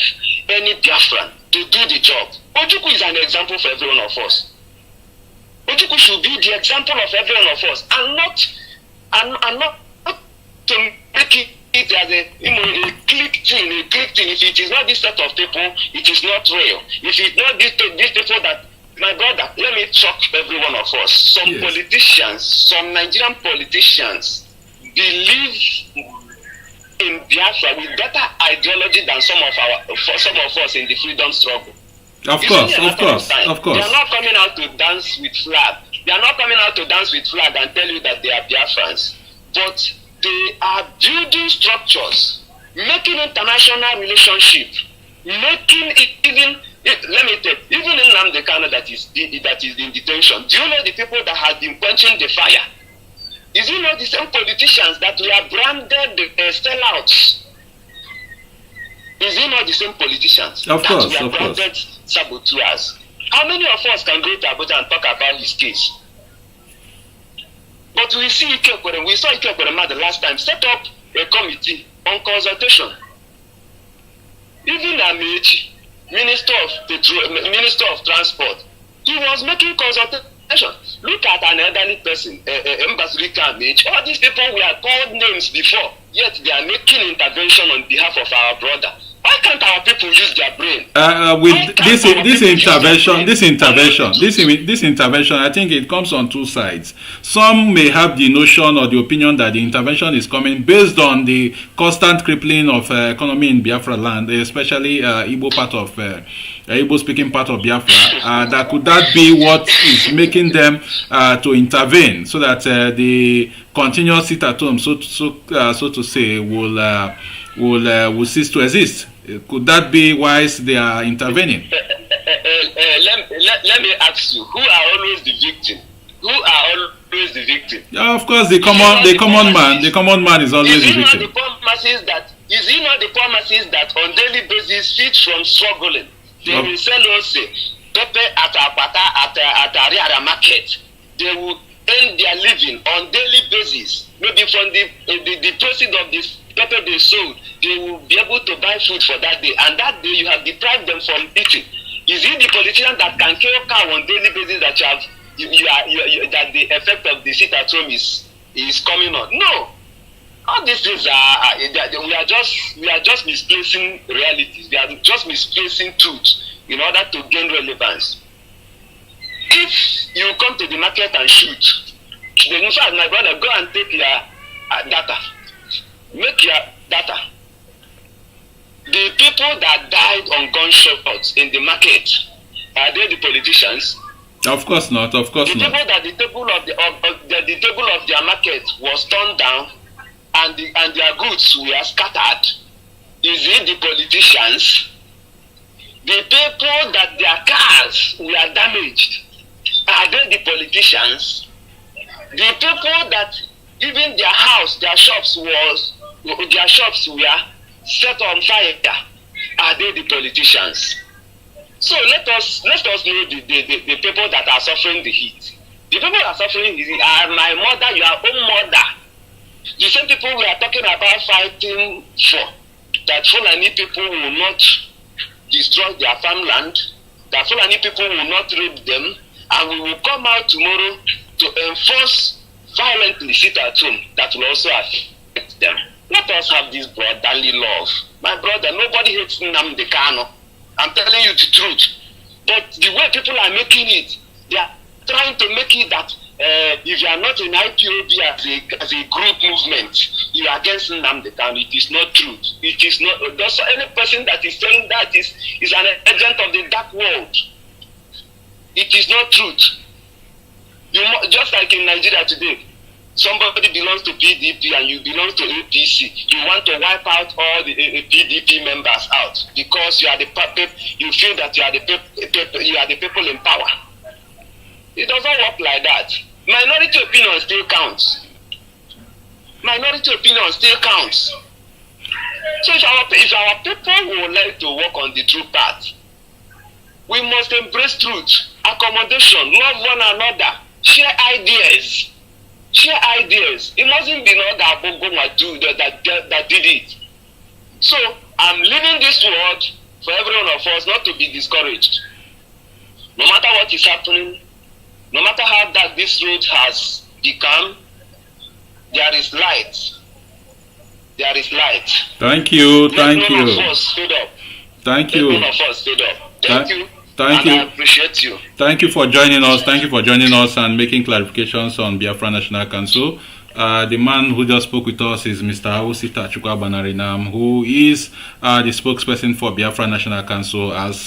any Biafran to do the job. Ojukwu is an example for every one of us. Ojukwu should be the example of every one of us, and and not to make it as a click thing, If it is not this set of people, it is not real. If it's not these people that, my brother, let me shock every one of us. Some politicians, some Nigerian politicians believe in Biafra with better ideology than some of us in the freedom struggle. Of course. They are not coming out to dance with flag. They are not coming out to dance with flag and tell you that they are Biafrans. But they are building structures, making international relationship, making it even. Let me tell you, even in Nnamdi Kanu that is in detention. Do you know the people that have been quenching the fire? Is it not the same politicians that we are branded sellouts? Is it not the same politicians that we are branded saboteurs? How many of us can go to Abuja and talk about his case? But we saw Ike Ekweremadu the last time set up a committee on consultation. Even Amechi, Minister of Transport, he was making consultation. Look at an elderly person, Mbazurika Amechi. All these people were called names before, yet they are making intervention on behalf of our brother. Why can't our people use their brain? With this intervention, I think it comes on two sides. Some may have the notion or the opinion that the intervention is coming based on the constant crippling of economy in Biafra land, especially Igbo-speaking part of Biafra. Could that be what is making them to intervene so that the continuous sit at home, so to say, will cease to exist? Could that be why they are intervening? Let me ask you, who are always the victim? Who are always the victim? Yeah, of course, the common man. The common man is always the victim. Is it not the poor masses that on daily basis feed from struggling? They will sell us pepper at Ariara market. They will earn their living on daily basis. Maybe from the proceeds of this pepper they sold, they will be able to buy food for that day, and that day you have deprived them from eating. Is it the politician that can kill cow on daily basis that that the effect of the sit at home is coming on? No, all these things we are just misplacing realities. We are just misplacing truth in order to gain relevance. If you come to the market and shoot, then in fact, my brother, go and take your data. Make your data. The people that died on gunshots in the market, are they the politicians? Of course not. Of course not. The people that the table of their market was torn down and their goods were scattered. Is it the politicians? The people that their cars were damaged, are they the politicians? The people that even their house, their shops were set on fire, are they the politicians? So let us know the people that are suffering the heat. The people that are suffering the heat are my mother, your own mother. The same people we are talking about fighting for, that Fulani people will not destroy their farmland, that Fulani people will not rape them, and we will come out tomorrow to enforce violently sit at home that will also affect them. Let us have this brotherly love. My brother, nobody hates Nnamdi Kanu. I'm telling you the truth. But the way people are making it, they are trying to make it that if you are not in IPOB as a group movement, you are against Nnamdi Kanu. It is not true. It is not. There's any person that is saying that is an agent of the dark world. It is not truth. Just like in Nigeria today, somebody belongs to PDP and you belong to APC. You want to wipe out all the PDP members out because you are you feel that you are the people in power. It doesn't work like that. Minority opinion still counts. Minority opinion still counts. So if our people would like to walk on the true path, we must embrace truth, accommodation, love one another, share ideas. Share ideas. It mustn't be not that that did it. So I'm leaving this word for every one of us not to be discouraged. No matter what is happening, no matter how dark this road has become, there there is light. There is light. Thank you. Thank Let you. none of us stood up. Thank Let you. none of us stood up. Thank you. Thank and you. I appreciate you. Thank you for joining us. Thank you for joining us and making clarifications on Biafra National Council. The man who just spoke with us is Mr. Awosita Chukwabanarinam, who is the spokesperson for Biafra National Council, as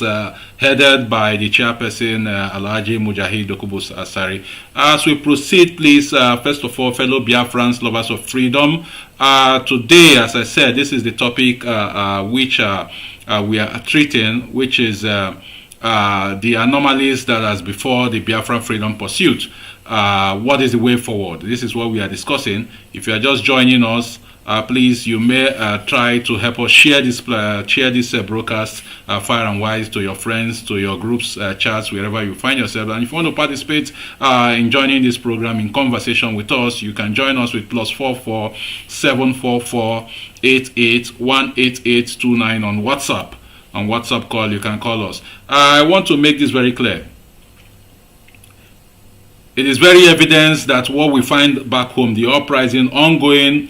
headed by the chairperson, Alhaji Mujahid Dokubus Asari. As we proceed, please, first of all, fellow Biafrans, lovers of freedom, today, as I said, this is the topic which we are treating, which is the anomalies that has before the Biafra Freedom pursuit. What is the way forward? This is what we are discussing. If you are just joining us, please, you may try to help us share this broadcast far and wide to your friends, to your groups, chats, wherever you find yourself. And if you want to participate in joining this program in conversation with us, you can join us with +44 744 88 18829 on WhatsApp. On WhatsApp call, you can call us. I want to make this very clear. It is very evident that what we find back home, the uprising, ongoing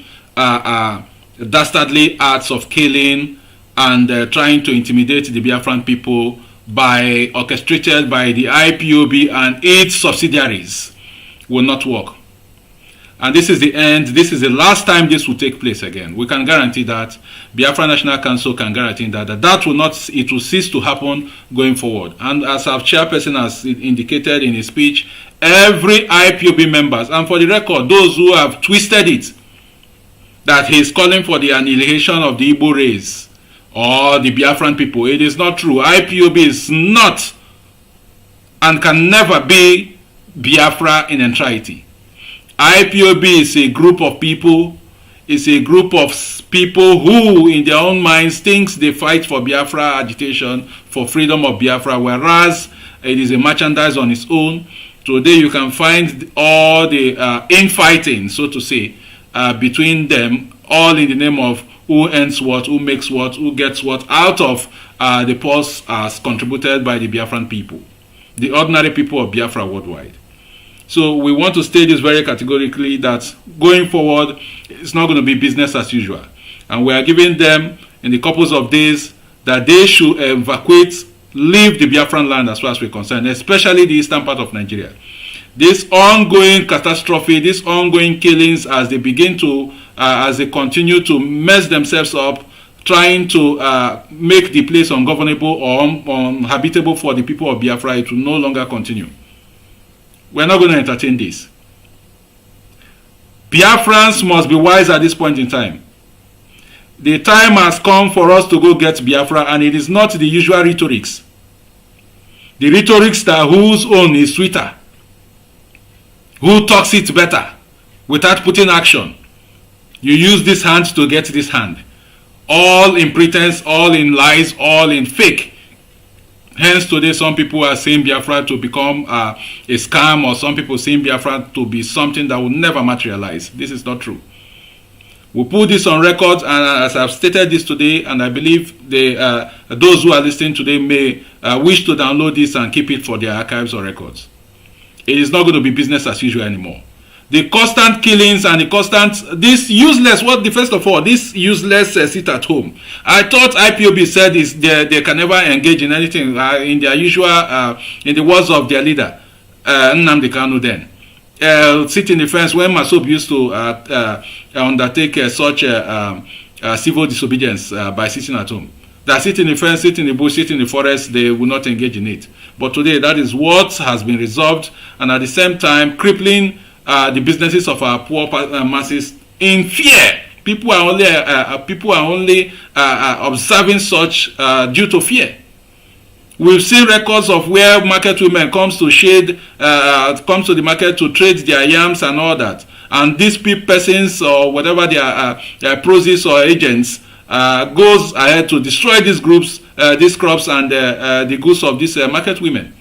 dastardly acts of killing and trying to intimidate the Biafran people orchestrated by the IPOB and its subsidiaries, will not work. And this is the end. This is the last time this will take place again. We can guarantee that. Biafra National Council can guarantee that will not. It will cease to happen going forward. And as our chairperson has indicated in his speech, every IPOB members, and for the record, those who have twisted it, that he is calling for the annihilation of the Igbo race or the Biafran people, it is not true. IPOB is not and can never be Biafra in entirety. IPOB is a group of people, who in their own minds thinks they fight for Biafra agitation, for freedom of Biafra, whereas it is a merchandise on its own. Today you can find all the infighting, so to say, between them, all in the name of who earns what, who makes what, who gets what out of the pulse as contributed by the Biafran people, the ordinary people of Biafra worldwide. So we want to state this very categorically that going forward, it's not going to be business as usual. And we are giving them in the couples of days that they should evacuate, leave the Biafran land as far as we're concerned, especially the eastern part of Nigeria. This ongoing catastrophe, these ongoing killings as they continue to mess themselves up, trying to make the place ungovernable or uninhabitable for the people of Biafra, it will no longer continue. We're not going to entertain this. Biafrans must be wise at this point in time. The time has come for us to go get Biafra, and it is not the usual rhetorics. The rhetorics that whose own is sweeter, who talks it better, without putting action. You use this hand to get this hand. All in pretense, all in lies, all in fake. Hence today some people are saying Biafra to become a scam, or some people saying Biafra to be something that will never materialize. This is not true. We put this on record, and as I've stated this today, and I believe those who are listening today may wish to download this and keep it for their archives or records. It is not going to be business as usual anymore. The constant killings and this useless sit at home. I thought IPOB said they can never engage in anything in their usual, in the words of their leader, Nnamdi Kanu then. Sit in the fence when Masob used to undertake such civil disobedience by sitting at home. That sit in the fence, sit in the bush, sit in the forest, they will not engage in it. But today that is what has been resolved, and at the same time crippling the businesses of our poor masses in fear. People are only observing such due to fear. We've seen records of where market women comes to the market to trade their yams and all that, and these persons or whatever their prosies or agents goes ahead to destroy these groups, these crops and the goods of these market women.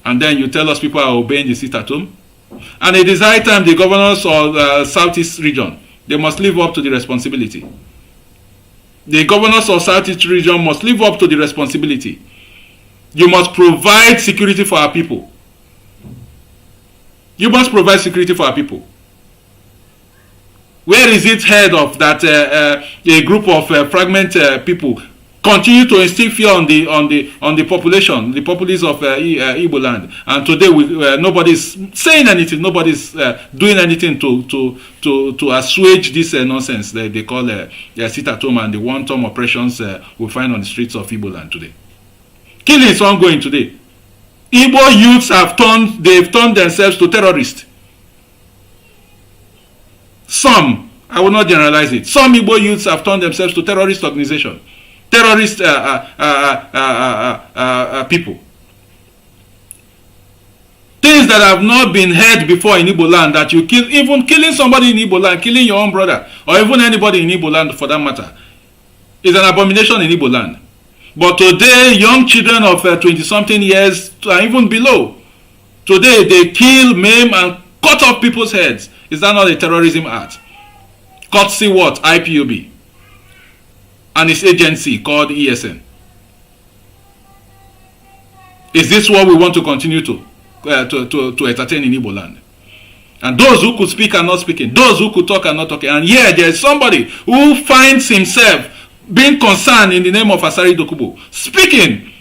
And then you tell us people are obeying the sit at home. And it is high time the governors of Southeast region, they must live up to the responsibility. The governors of Southeast region must live up to the responsibility. You must provide security for our people. You must provide security for our people. Where is it heard of that a group of fragment people continue to instill fear on the population, the populace of Igbo land, and today nobody's saying anything, nobody's doing anything to assuage this nonsense that they call sit-at-home and the one-time oppressions we find on the streets of Igbo land today. Killing is ongoing today. Igbo youths they've turned themselves to terrorists. Some, I will not generalize it, some Igbo youths have turned themselves to terrorist organization, terrorist people. Things that have not been heard before in Igbo land, that you kill, even killing somebody in Igbo land, killing your own brother, or even anybody in Igbo land for that matter, is an abomination in Igbo land. But today, young children of 20-something years, and even below, today they kill, maim, and cut off people's heads. Is that not a terrorism act? Courtesy what? IPOB and its agency called ESN. Is this what we want to continue to entertain in Igbo land? And those who could speak are not speaking, those who could talk are not talking. And here there is somebody who finds himself being concerned in the name of Asari Dokubo, speaking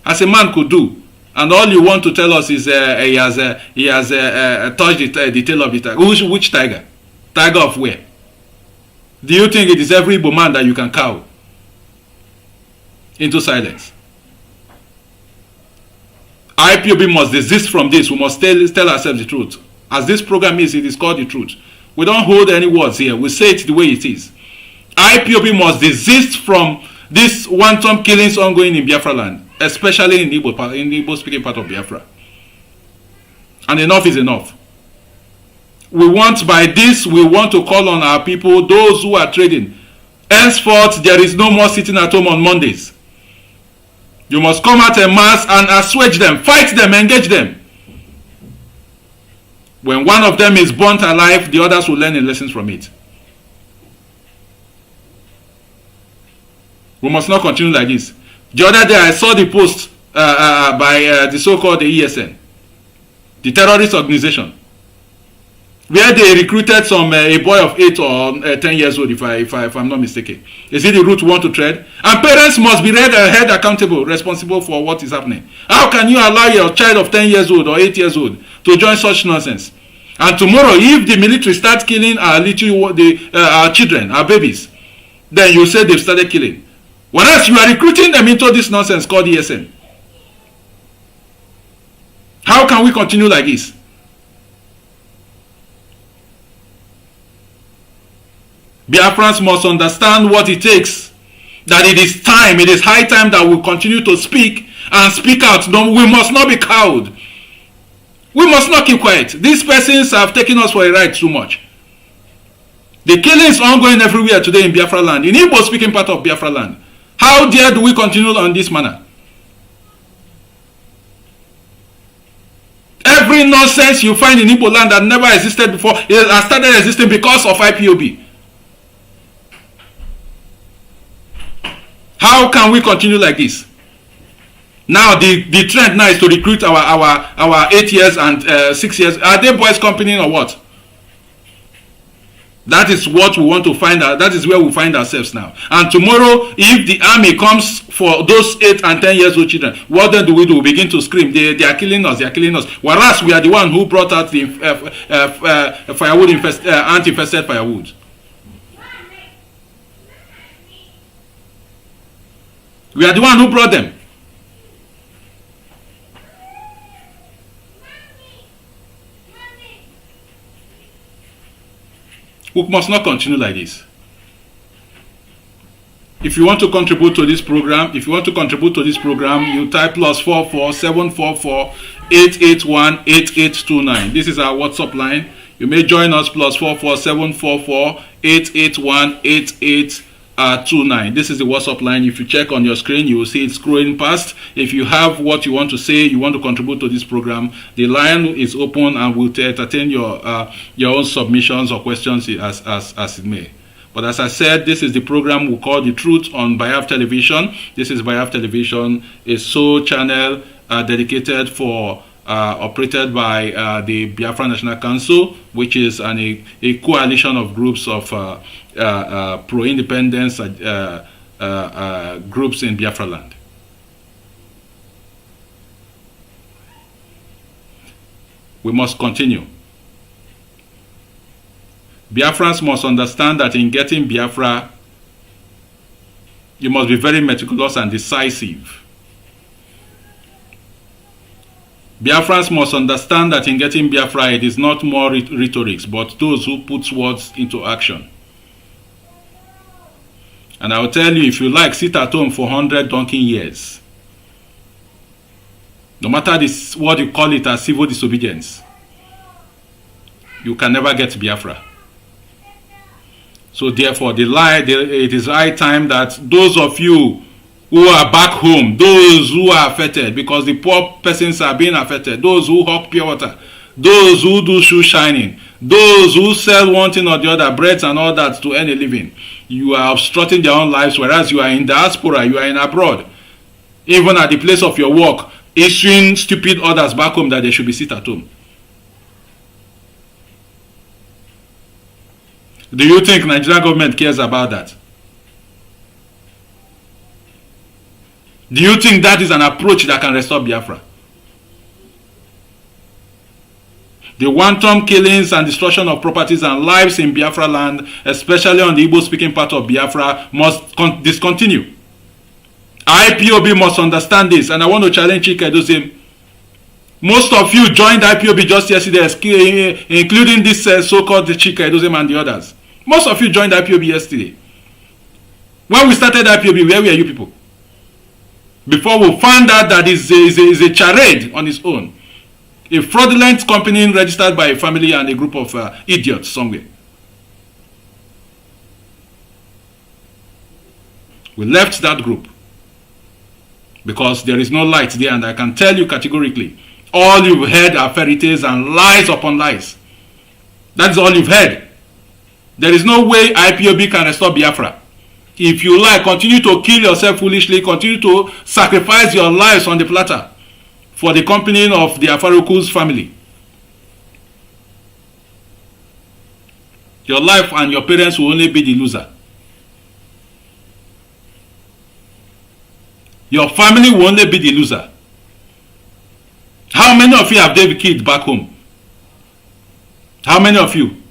as a man could do. And all you want to tell us is he has touched the tail of the tiger. Which tiger? Tiger of where? Do you think it is every Igbo man that you can cow into silence? IPOB must desist from this. We must tell ourselves the truth. As this program is, it is called the truth. We don't hold any words here. We say it the way it is. IPOB must desist from this wanton killings ongoing in Biafra land, especially in the Igbo speaking part of Biafra. And enough is enough. We want to call on our people, those who are trading. Henceforth, there is no more sitting at home on Mondays. You must come out en masse and assuage them, fight them, engage them. When one of them is burnt alive, the others will learn a lesson from it. We must not continue like this. The other day I saw the post by the so-called ESN, the terrorist organization, where they recruited a boy of 8 or 10 years old, if I'm not mistaken. Is it the route we want to tread? And parents must be held accountable, responsible for what is happening. How can you allow your child of 10 years old or 8 years old to join such nonsense? And tomorrow, if the military starts killing our children, our babies, then you say they've started killing. Whereas you are recruiting them into this nonsense called ESN. How can we continue like this? Biafrans must understand what it takes. That it is time, it is high time that we continue to speak and speak out. No, we must not be cowed. We must not keep quiet. These persons have taken us for a ride too much. The killing is ongoing everywhere today in Biafra land, in Igbo speaking part of Biafra land. How dare do we continue on this manner? Every nonsense you find in Igbo land that never existed before, it has started existing because of IPOB. How can we continue like this? Now the trend now is to recruit our 8 years and 6 years. Are they boys company or what? That is what we want to find out. That is where we find ourselves now. And tomorrow, if the army comes for those 8 and 10 years old children, what then do? We begin to scream. They are killing us. They are killing us. Whereas we are the one who brought out the firewood, anti-infested firewood. We are the one who brought them. We must not continue like this. If you want to contribute to this program, you type +44 744 881 8829. This is our WhatsApp line. You may join us +44 744 881 8829. This is the WhatsApp line. If you check on your screen, you will see it scrolling past. If you have what you want to say, you want to contribute to this program, the line is open and will entertain your own submissions or questions as it may. But as I said, this is the program we call The Truth on Biafra Television. This is Biafra Television, a sole channel dedicated for operated by the Biafra National Council, which is a coalition of groups of pro-independence groups in Biafra land. We must continue. Biafrans must understand that in getting Biafra, you must be very meticulous and decisive. Biafrans must understand that in getting Biafra, it is not more rhetorics, but those who put words into action. And I will tell you, if you like, sit at home for 100 donkey years. No matter this, what you call it as civil disobedience, you can never get Biafra. So therefore, it is high time that those of you who are back home, those who are affected, because the poor persons are being affected, those who hawk pure water, those who do shoe shining, those who sell one thing or the other, breads and all that to earn a living, you are obstructing their own lives, whereas you are in diaspora, you are in abroad, even at the place of your work, issuing stupid orders back home that they should be sit at home. Do you think Nigerian government cares about that? Do you think that is an approach that can restore Biafra? The wanton killings and destruction of properties and lives in Biafra land, especially on the Igbo-speaking part of Biafra, must discontinue. IPOB must understand this, and I want to challenge Chike Edozim. Most of you joined IPOB just yesterday, including this so-called Chike Edozim and the others. Most of you joined IPOB yesterday. When we started IPOB, where were you people? Before we found out that is a charade on its own. A fraudulent company registered by a family and a group of idiots somewhere. We left that group because there is no light there, and I can tell you categorically, all you've heard are fairy tales and lies upon lies. That's all you've heard. There is no way IPOB can restore Biafra. If you like, continue to kill yourself foolishly, continue to sacrifice your lives on the platter for the company of the Afaruku's family. Your life and your parents will only be the loser. Your family will only be the loser. How many of you have David kids back home? How many of you?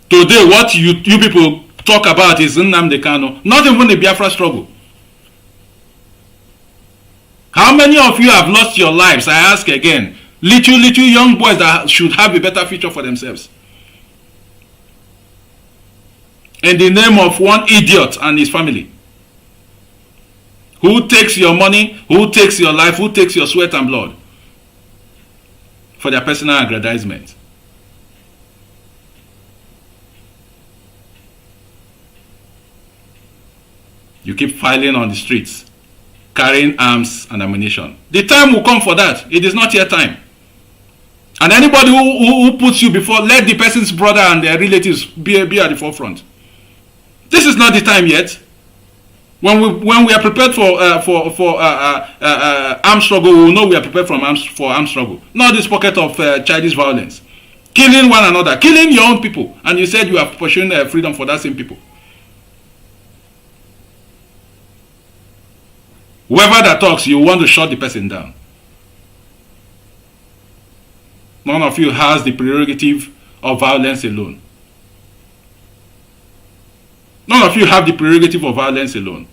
Today, what you people talk about is Nnamdi Kanu, not even the Biafra struggle. How many of you have lost your lives? I ask again. Little young boys that should have a better future for themselves. In the name of one idiot and his family. Who takes your money, who takes your life, who takes your sweat and blood for their personal aggrandizement. You keep filing on the streets, carrying arms and ammunition. The time will come for that. It is not yet time. And anybody who puts you before, let the person's brother and their relatives be at the forefront. This is not the time yet. When we are prepared for armed struggle, we will know we are prepared for armed struggle. Not this pocket of childish violence. Killing one another, killing your own people. And you said you are pursuing freedom for that same people. Whoever that talks, you want to shut the person down. None of you has the prerogative of violence alone. None of you have the prerogative of violence alone.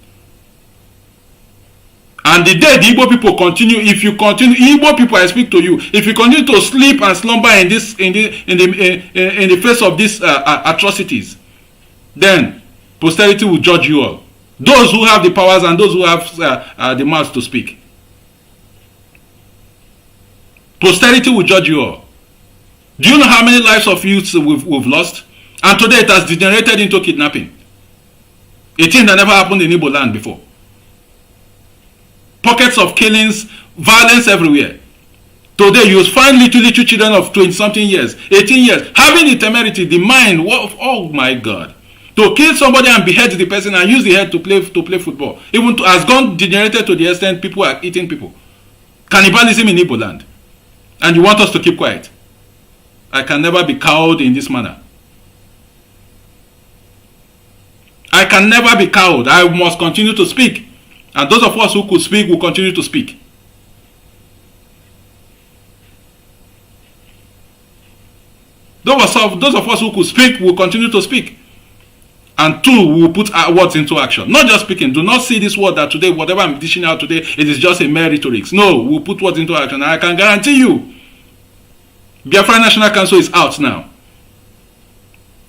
And the day the Igbo people continue, if you continue, Igbo people, I speak to you, if you continue to sleep and slumber in the face of these atrocities, then posterity will judge you all. Those who have the powers and those who have the mouth to speak. Posterity will judge you all. Do you know how many lives of youths we've lost? And today it has degenerated into kidnapping. A thing that never happened in Igbo land before. Pockets of killings, violence everywhere. Today you find little children of 20-something years, 18 years, having the temerity, the mind, oh my God. To kill somebody and behead the person and use the head to play football. Even has gone degenerated to the extent people are eating people. Cannibalism in Igbo land. And you want us to keep quiet. I can never be cowed in this manner. I can never be cowed. I must continue to speak. And those of us who could speak will continue to speak. Those of us who could speak will continue to speak. And two, we will put our words into action. Not just speaking. Do not see this word that today, whatever I'm dishing out today, it is just a mere rhetoric. No, we'll put words into action. And I can guarantee you, Biafra National Council is out now.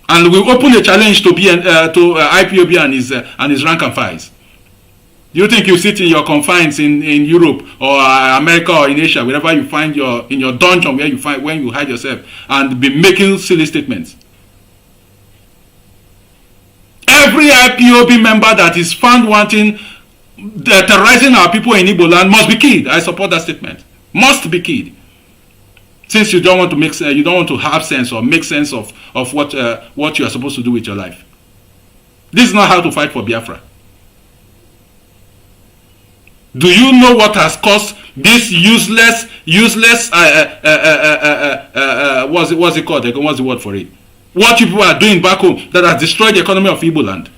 And we open a challenge to IPOB and his rank and files. Do you think you sit in your confines in Europe or America or in Asia, wherever you find in your dungeon when you hide yourself, and be making silly statements? Every IPOB member that is found wanting terrorizing our people in Igbo land must be killed. I support that statement. Must be killed. Since you don't want to you don't want to have sense or make sense of what you are supposed to do with your life. This is not how to fight for Biafra. Do you know what has caused this useless what's it called? What's the word for it? What people are doing back home that has destroyed the economy of Igbo land?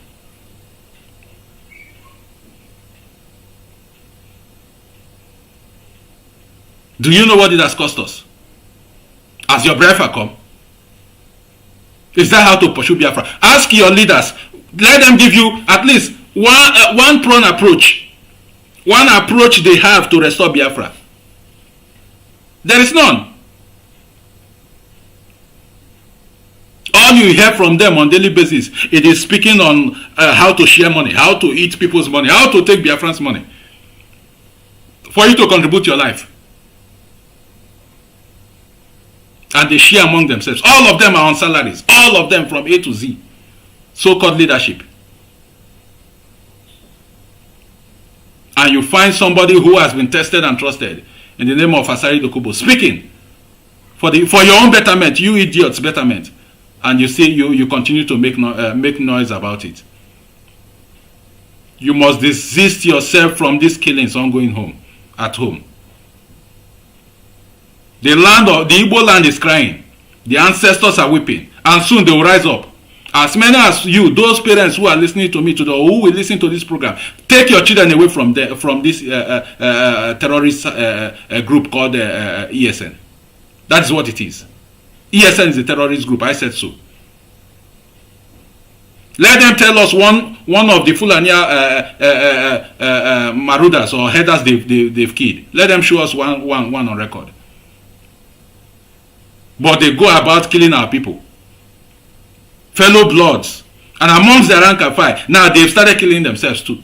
Do you know what it has cost us? Has your Biafra come? Is that how to pursue Biafra? Ask your leaders. Let them give you at least one prone approach. One approach they have to restore Biafra. There is none. All you hear from them on a daily basis, it is speaking on how to share money, how to eat people's money, how to take Biafran's money for you to contribute your life. And they share among themselves. All of them are on salaries. All of them from A to Z. So-called leadership. And you find somebody who has been tested and trusted in the name of Asari Dokubo speaking for your own betterment, you idiots' betterment. And you see, you continue to make noise about it. You must desist yourself from these killings ongoing at home. The Igbo land is crying. The ancestors are weeping. And soon they will rise up. As many as you, those parents who are listening to me today, or who will listen to this program, take your children away from this terrorist group called ESN. That is what it is. ESN is a terrorist group. I said so. Let them tell us one of the Fulani Marudas or headers they've killed. Let them show us one on record. But they go about killing our people. Fellow bloods. And amongst their rank and file, now they've started killing themselves too.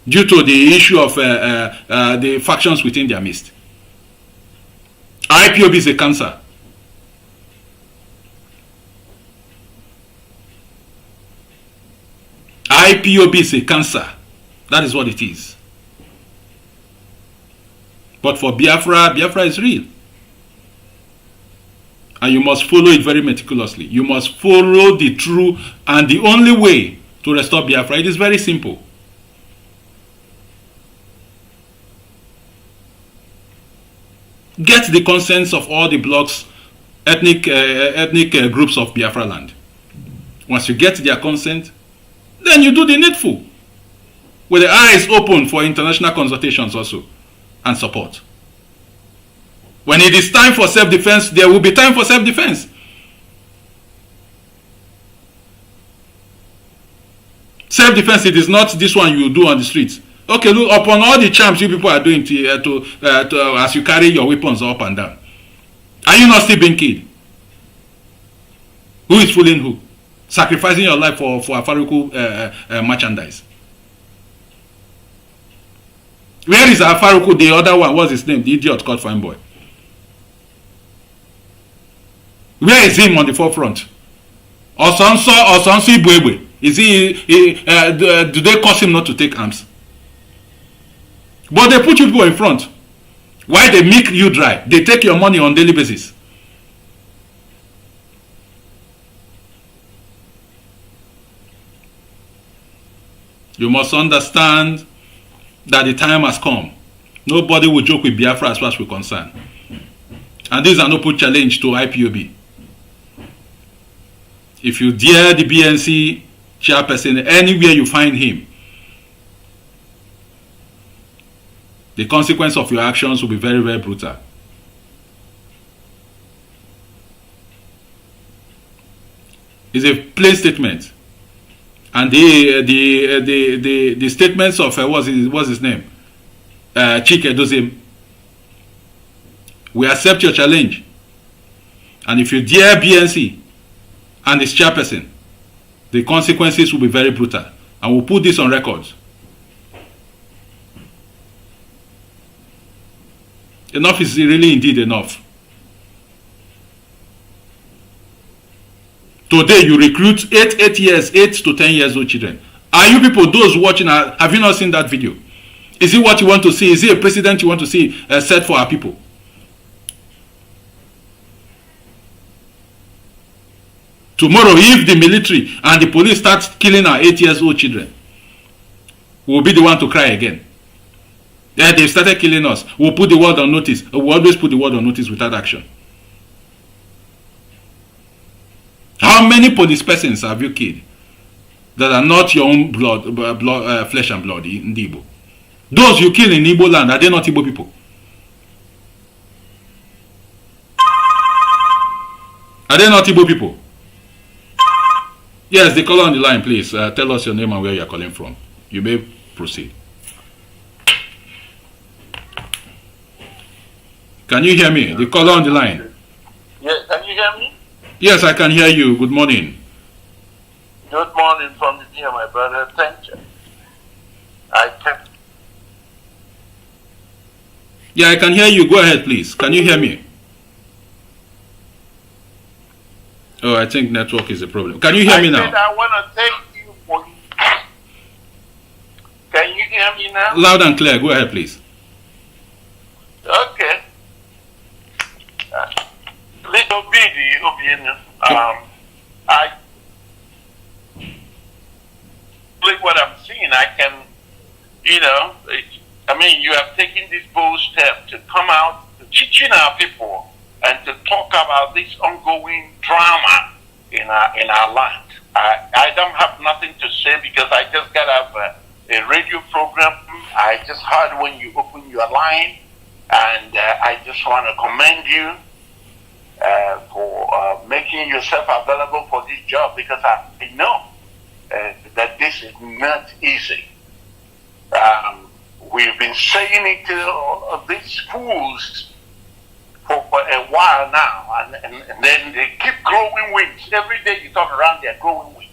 Due to the issue of the factions within their midst. IPOB is a cancer. IPOB is a cancer. That is what it is. But for Biafra is real. And you must follow it very meticulously. You must follow the true and the only way to restore Biafra. It is very simple. Get the consents of all the blocks, ethnic groups of Biafra land. Once you get their consent, then you do the needful. With the eyes open for international consultations also and support. When it is time for self-defense, there will be time for self-defense. Self-defense, it is not this one you do on the streets. Okay, look, upon all the charms you people are doing as you carry your weapons up and down. Are you not still being killed? Who is fooling who? Sacrificing your life for Afaruku merchandise. Where is Afaruku, the other one? What's his name? The idiot called Fine Boy. Where is him on the forefront? Osonso Ibwebwe. Is do they cause him not to take arms? But they put you people in front. Why they make you dry? They take your money on daily basis. You must understand that the time has come. Nobody will joke with Biafra as far as we're concerned. And this is an open challenge to IPOB. If you dare the BNC chairperson anywhere you find him, the consequence of your actions will be very, very brutal. It's a plain statement. And the statements of what's his name? Chike Dozim. We accept your challenge. And if you dare BNC and its chairperson, the consequences will be very brutal. And we'll put this on record. Enough is really indeed enough. Today you recruit 8 to 10 years old children. Are you people, those watching, have you not seen that video? Is it what you want to see? Is it a precedent you want to see set for our people? Tomorrow, if the military and the police start killing our 8 years old children, we'll be the one to cry again. Yeah, they've started killing us. We'll put the world on notice. We'll always put the world on notice without action. How many police persons have you killed that are not your own flesh and blood in Igbo? Those you kill in Igbo land, are they not Igbo people? Are they not Igbo people? Yes, the caller on the line, please. Tell us your name and where you are calling from. You may proceed. Can you hear me? The caller on the line. Yes, can you hear me? Yes, I can hear you. Good morning. Good morning from here, my brother. Thank you. Yeah, I can hear you. Go ahead, please. Can you hear me? Oh, I think network is a problem. Can you hear me now? I want to thank you for... Can you hear me now? Loud and clear. Go ahead, please. Okay. Little bitty opinion. I like what I'm seeing. I can, you have taken this bold step to come out, to teaching our people, and to talk about this ongoing drama in our land. I don't have nothing to say because I just got out of a radio program. I just heard when you opened your line, and I just want to commend you for making yourself available for this job, because I know that this is not easy. We've been saying it to these fools for a while now, and then they keep growing wings. Every day you turn around, they're growing wings.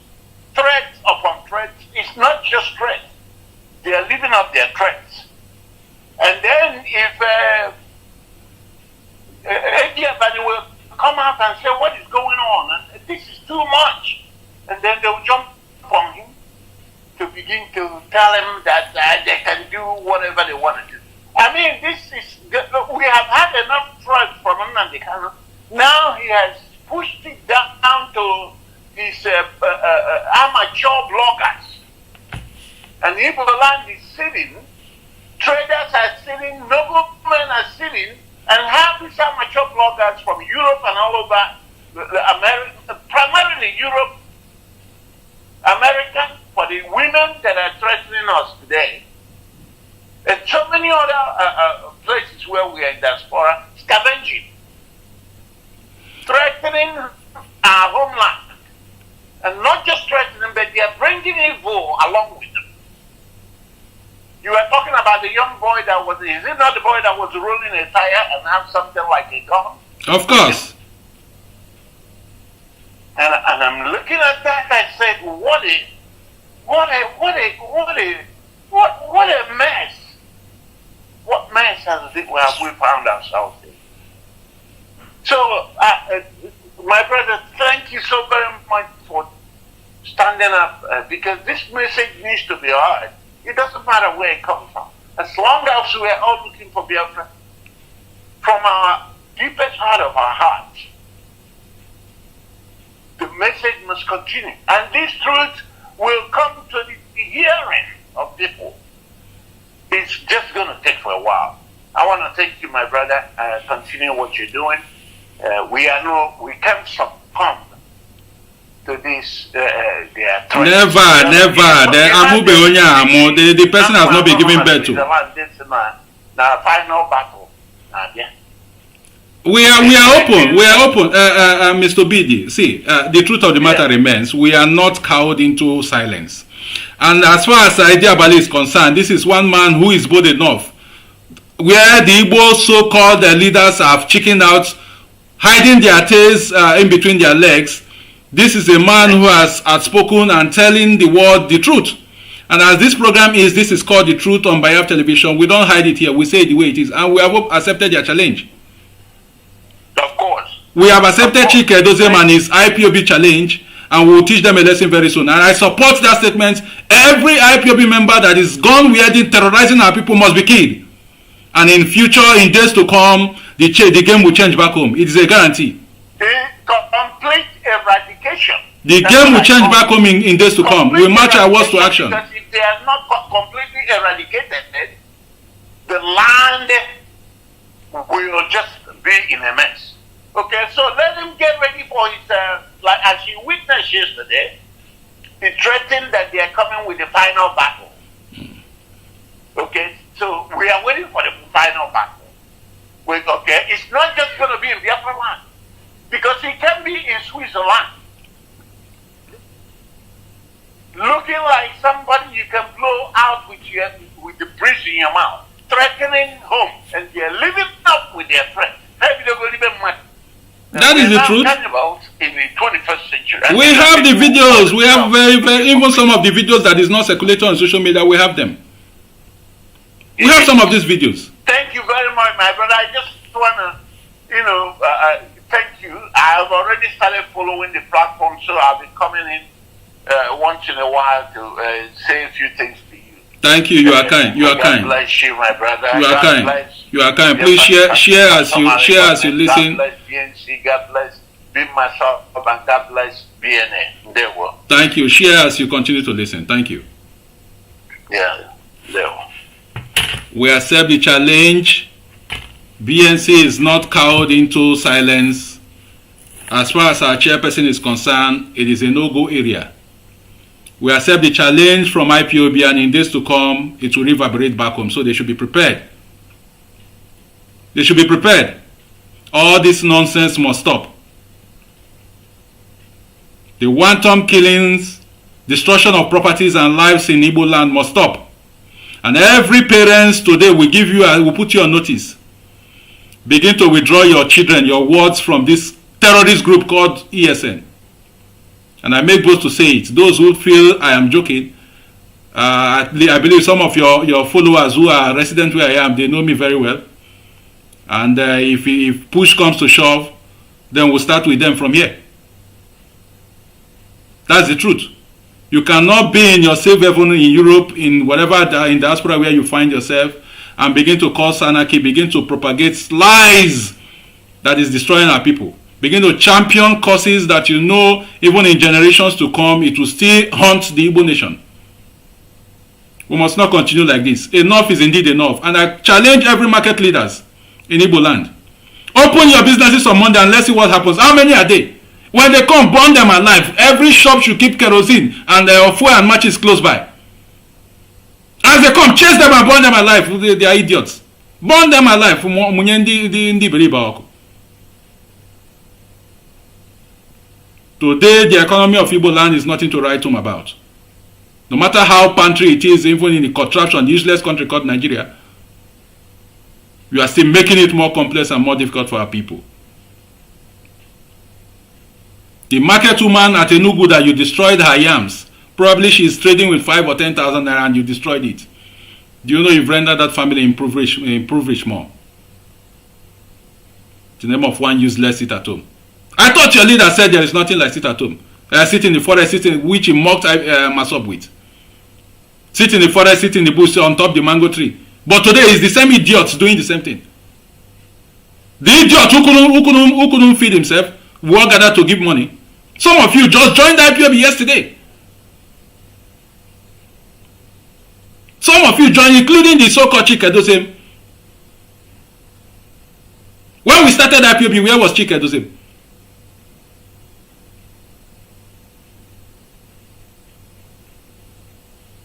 Threats upon threats. It's not just threats. They are living up their threats. And then if everybody will come out and say, what is going on? And this is too much. And then they'll jump on him to begin to tell him that they can do whatever they want to do. I mean, we have had enough threats from Nnamdi Kanu. Now he has pushed it down to these amateur bloggers. And Igbo land is sitting, traders are sitting, noblemen are sitting, and have these amateur bloggers from Europe and all over America, primarily Europe, American, for the women that are threatening us today, and so many other places where we are in diaspora, scavenging, threatening our homeland, and not just threatening, but they are bringing evil along with them. You were talking about the young boy that was, is it not the boy that was rolling a tire and have something like a gun? Of course. And I'm looking at that, I said, what a mess. What mess have we found ourselves in? So, my brother, thank you so very much for standing up, because this message needs to be heard. It doesn't matter where it comes from. As long as we are all looking for Biafra, from our deepest heart of our hearts, the message must continue. And this truth will come to the hearing of people. It's just going to take for a while. I want to thank you, my brother. Continue what you're doing. We can't succumb to this. Never. The person has not been given birth to. Now, final battle. We are open. Mr. Bidi. See, the truth of the matter remains. We are not cowed into silence. And as far as Idea Bali is concerned, this is one man who is bold enough. Where the Igbo so-called leaders have chickened out, hiding their tails in between their legs. This is a man who has outspoken and telling the world the truth. And as this program is, this is called The Truth on Biafra Television. We don't hide it here. We say it the way it is. And we have accepted their challenge. Of course. We have accepted Chike Dozem and his IPOB challenge, and we will teach them a lesson very soon. And I support that statement. Every IPOB member that is gone weirding, terrorizing our people must be killed. And in future, in days to come, the game will change back home. It is a guarantee. Complete eradication. The game will change back home in days to come. We match our words to action. Because if they are not completely eradicated, the land will just be in a mess. Okay, so let him get ready for his, like as you witnessed yesterday, he threatened that they are coming with the final battle. Okay, so we are waiting for the final battle. Okay, it's not just going to be in Biafra land, because it can be in Switzerland. Looking like somebody you can blow out with the breeze in your mouth, threatening home, and they're living up with their threat. That is the truth. In the 21st century. We have the videos. We have even some of the videos that is not circulated on social media. We have them. We have some of these videos. Thank you very much, my brother. I just want to, thank you. I have already started following the platform, so I'll be coming in once in a while to say a few things to you. Thank you. You are kind. You are kind. God bless you, my brother. You are kind. You are kind. Please share as you listen. God bless BNC. God bless Be Myself, and God bless BNA. There were. Thank you. Share as you continue to listen. Thank you. Yeah, there were. We accept the challenge. BNC is not cowed into silence. As far as our chairperson is concerned, it is a no-go area. We accept the challenge from IPOB, and in days to come, it will reverberate back home. So they should be prepared. They should be prepared. All this nonsense must stop. The wanton killings, destruction of properties and lives in Igbo land must stop. And every parent today will put you on notice. Begin to withdraw your children, your words from this terrorist group called ESN. And I make bold to say it. Those who feel I am joking, I believe some of your followers who are resident where I am, they know me very well. And if push comes to shove, then we'll start with them from here. That's the truth. You cannot be in your safe haven in Europe, in whatever, in diaspora where you find yourself, and begin to cause anarchy, begin to propagate lies that is destroying our people. Begin to champion causes that you know, even in generations to come, it will still haunt the Igbo nation. We must not continue like this. Enough is indeed enough. And I challenge every market leaders in Igbo land. Open your businesses on Monday and let's see what happens. How many are they? When they come, burn them alive. Every shop should keep kerosene and fuel and matches close by. As they come, chase them and burn them alive. They are idiots. Burn them alive. Today, the economy of Igbo land is nothing to write home about. No matter how pantry it is, even in the contraption, useless country called Nigeria, you are still making it more complex and more difficult for our people. The market woman at Enugu that you destroyed her yams, probably she is trading with 5 or 10,000 naira and you destroyed it. Do you know you've rendered that family improve more? The name of one useless sit at home. I thought your leader said there is nothing like sit at home. Sit in the forest, which he mocked Masop with. Sit in the forest, sit in the bush on top of the mango tree. But today is the same idiot doing the same thing. The idiot who couldn't feed himself, we all gathered to give money. Some of you just joined the IPOB yesterday. Some of you joined, including the so-called Chike Dozem. When we started IPOB, where was Chike Dozim?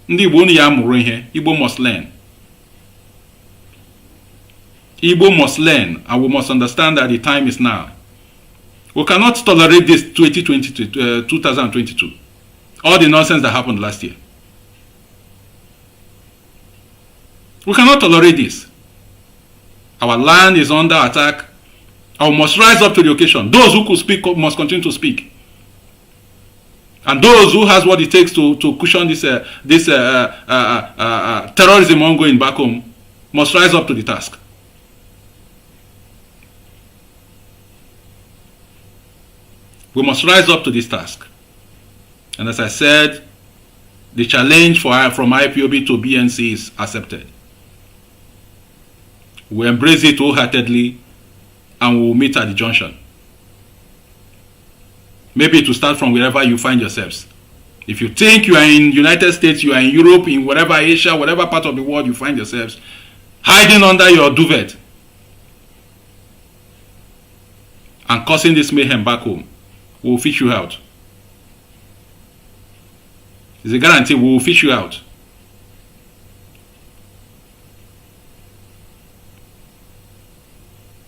Ndị Igbo unu ya amụrụ ihe. Igbo must learn. Igbo must learn, and we must understand that the time is now. We cannot tolerate this 2022. All the nonsense that happened last year. We cannot tolerate this. Our land is under attack. And we must rise up to the occasion. Those who could speak must continue to speak. And those who has what it takes to cushion this terrorism ongoing back home must rise up to the task. We must rise up to this task. And as I said, the challenge from IPOB to BNC is accepted. We embrace it wholeheartedly, and we will meet at the junction. Maybe to start from wherever you find yourselves. If you think you are in United States, you are in Europe, in whatever Asia, whatever part of the world you find yourselves, hiding under your duvet and causing this mayhem back home, we will fish you out. It's a guarantee we will fish you out.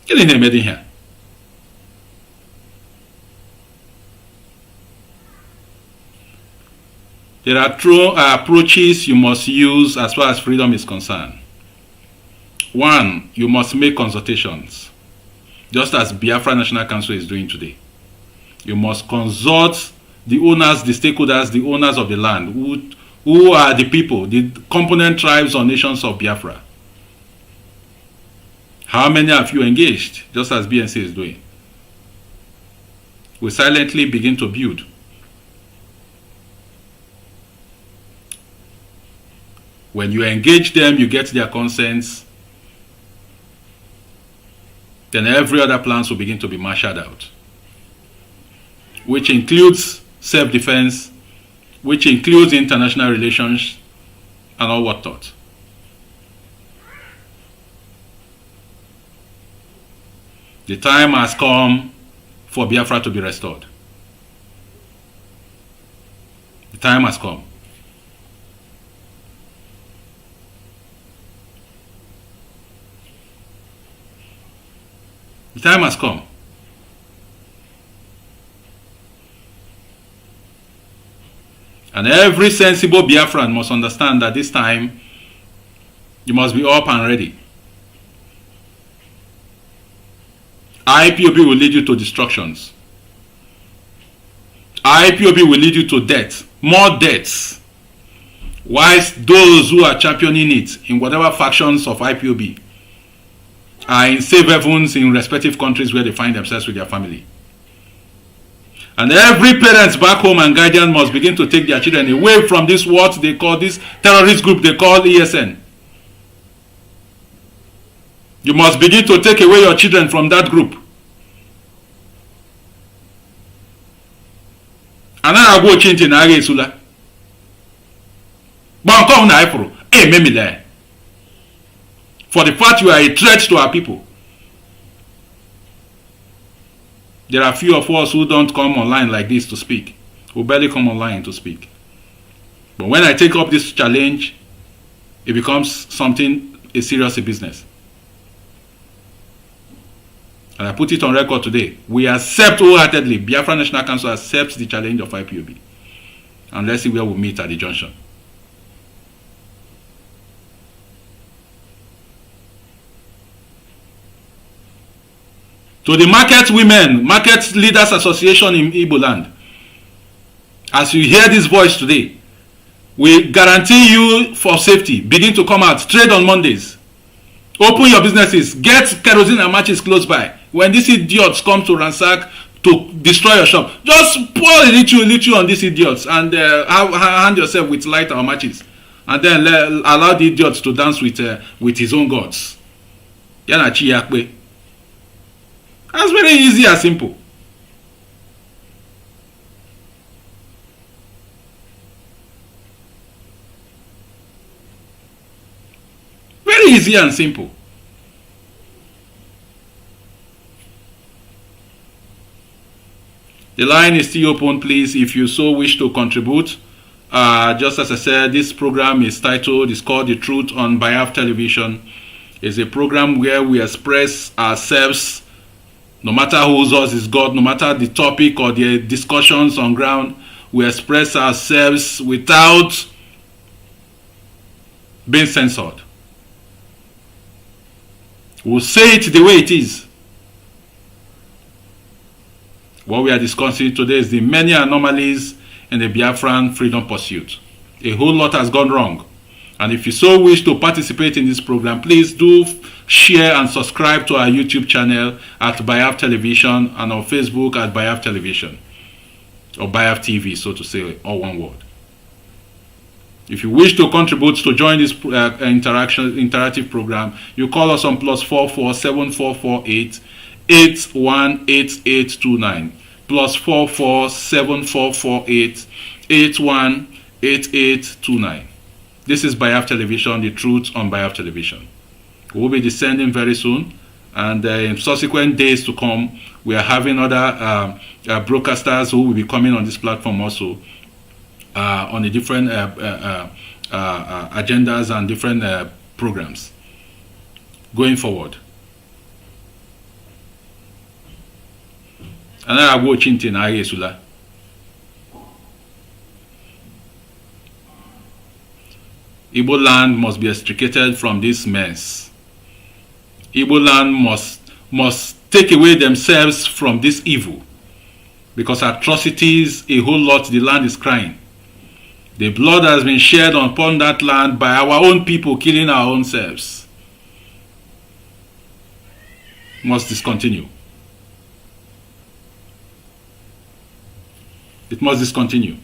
Get in here. There are approaches you must use as far as freedom is concerned. One, you must make consultations, just as Biafra National Council is doing today. You must consult the owners, the stakeholders, the owners of the land, who are the people, the component tribes or nations of Biafra. How many have you engaged, just as BNC is doing? We silently begin to build. When you engage them, you get their consents, then every other plans will begin to be marshaled out, which includes self-defense, which includes international relations, and all what not. The time has come for Biafra to be restored. The time has come. The time has come. And every sensible Biafran must understand that this time you must be up and ready. IPOB will lead you to destructions. IPOB will lead you to death, more deaths. Whilst those who are championing it in whatever factions of IPOB are in safe havens in respective countries where they find themselves with their family. And every parent back home and guardian must begin to take their children away from this, what they call this terrorist group they call ESN. You must begin to take away your children from that group. And I go change in Ari Sula. But come na April. For the fact you are a threat to our people. There are few of us who don't come online like this to speak, who barely come online to speak. But when I take up this challenge, it becomes something, a serious business. And I put it on record today. We accept wholeheartedly, Biafra National Council accepts the challenge of IPOB. And let's see where we meet at the junction. To the market women, market leaders association in Igbo land, as you hear this voice today, we guarantee you for safety. Begin to come out, trade on Mondays, open your businesses, get kerosene and matches close by. When these idiots come to ransack, to destroy your shop, just pour a little on these idiots and hand yourself with light or matches, and then allow the idiots to dance with his own gods. Yana chiyakwe. That's very easy and simple. Very easy and simple. The line is still open, please, if you so wish to contribute. Just as I said, this program is called The Truth on Biafra Television. It's a program where we express ourselves, no matter whose us is God, no matter the topic or the discussions on ground, we express ourselves without being censored. We'll say it the way it is. What we are discussing today is the many anomalies in the Biafran freedom pursuit. A whole lot has gone wrong. And if you so wish to participate in this program, please do share and subscribe to our YouTube channel at Biafra Television and on Facebook at Biafra Television. Or Biafra TV, so to say, all one word. If you wish to contribute to join this interactive program, you call us on +44 7448 818829 +44 7448 818829. This is Biafra Television, The Truth on Biafra Television. We will be descending very soon, and in subsequent days to come, we are having other broadcasters who will be coming on this platform also on the different agendas and different programs going forward. And I go chintin ayesula. Igbo land must be extricated from this mess. Igbo land must take away themselves from this evil, because atrocities, a whole lot, the land is crying. The blood has been shed upon that land by our own people, killing our own selves. Must discontinue. It must discontinue.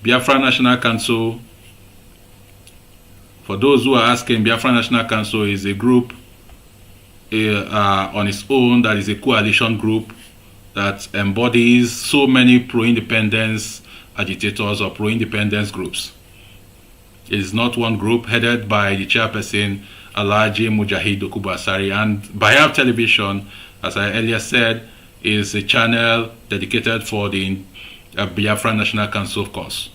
Biafra National Council, for those who are asking, Biafra National Council is a group on its own that is a coalition group that embodies so many pro-independence agitators or pro-independence groups. It is not one group headed by the chairperson, Alhaji Mujahid Okubasari, and Biafra Television, as I earlier said, is a channel dedicated for the Biafra National Council, of course.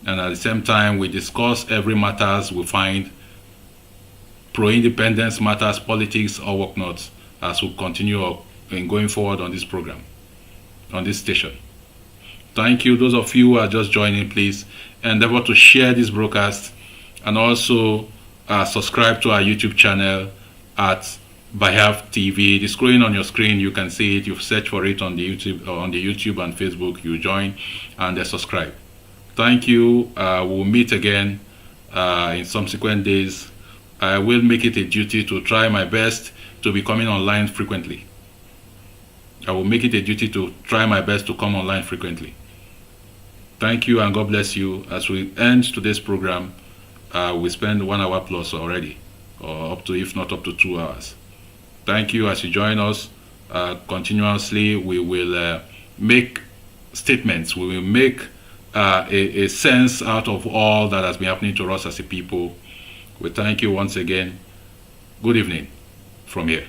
And at the same time, we discuss every matters we find, pro-independence matters, politics, or whatnot, as we continue in going forward on this program, on this station. Thank you. Those of you who are just joining, please endeavor to share this broadcast and also subscribe to our YouTube channel at Biafra TV. The screen on your screen, you can see it. You search for it on the YouTube and Facebook. You join and subscribe. Thank you. We'll meet again in subsequent days. I will make it a duty to try my best to be coming online frequently. I will make it a duty to try my best to come online frequently. Thank you and God bless you. As we end today's program, we spend 1 hour plus already, or up to, if not up to 2 hours. Thank you as you join us continuously. We will make statements. We will make a sense out of all that has been happening to us as a people. We thank you once again. Good evening from here.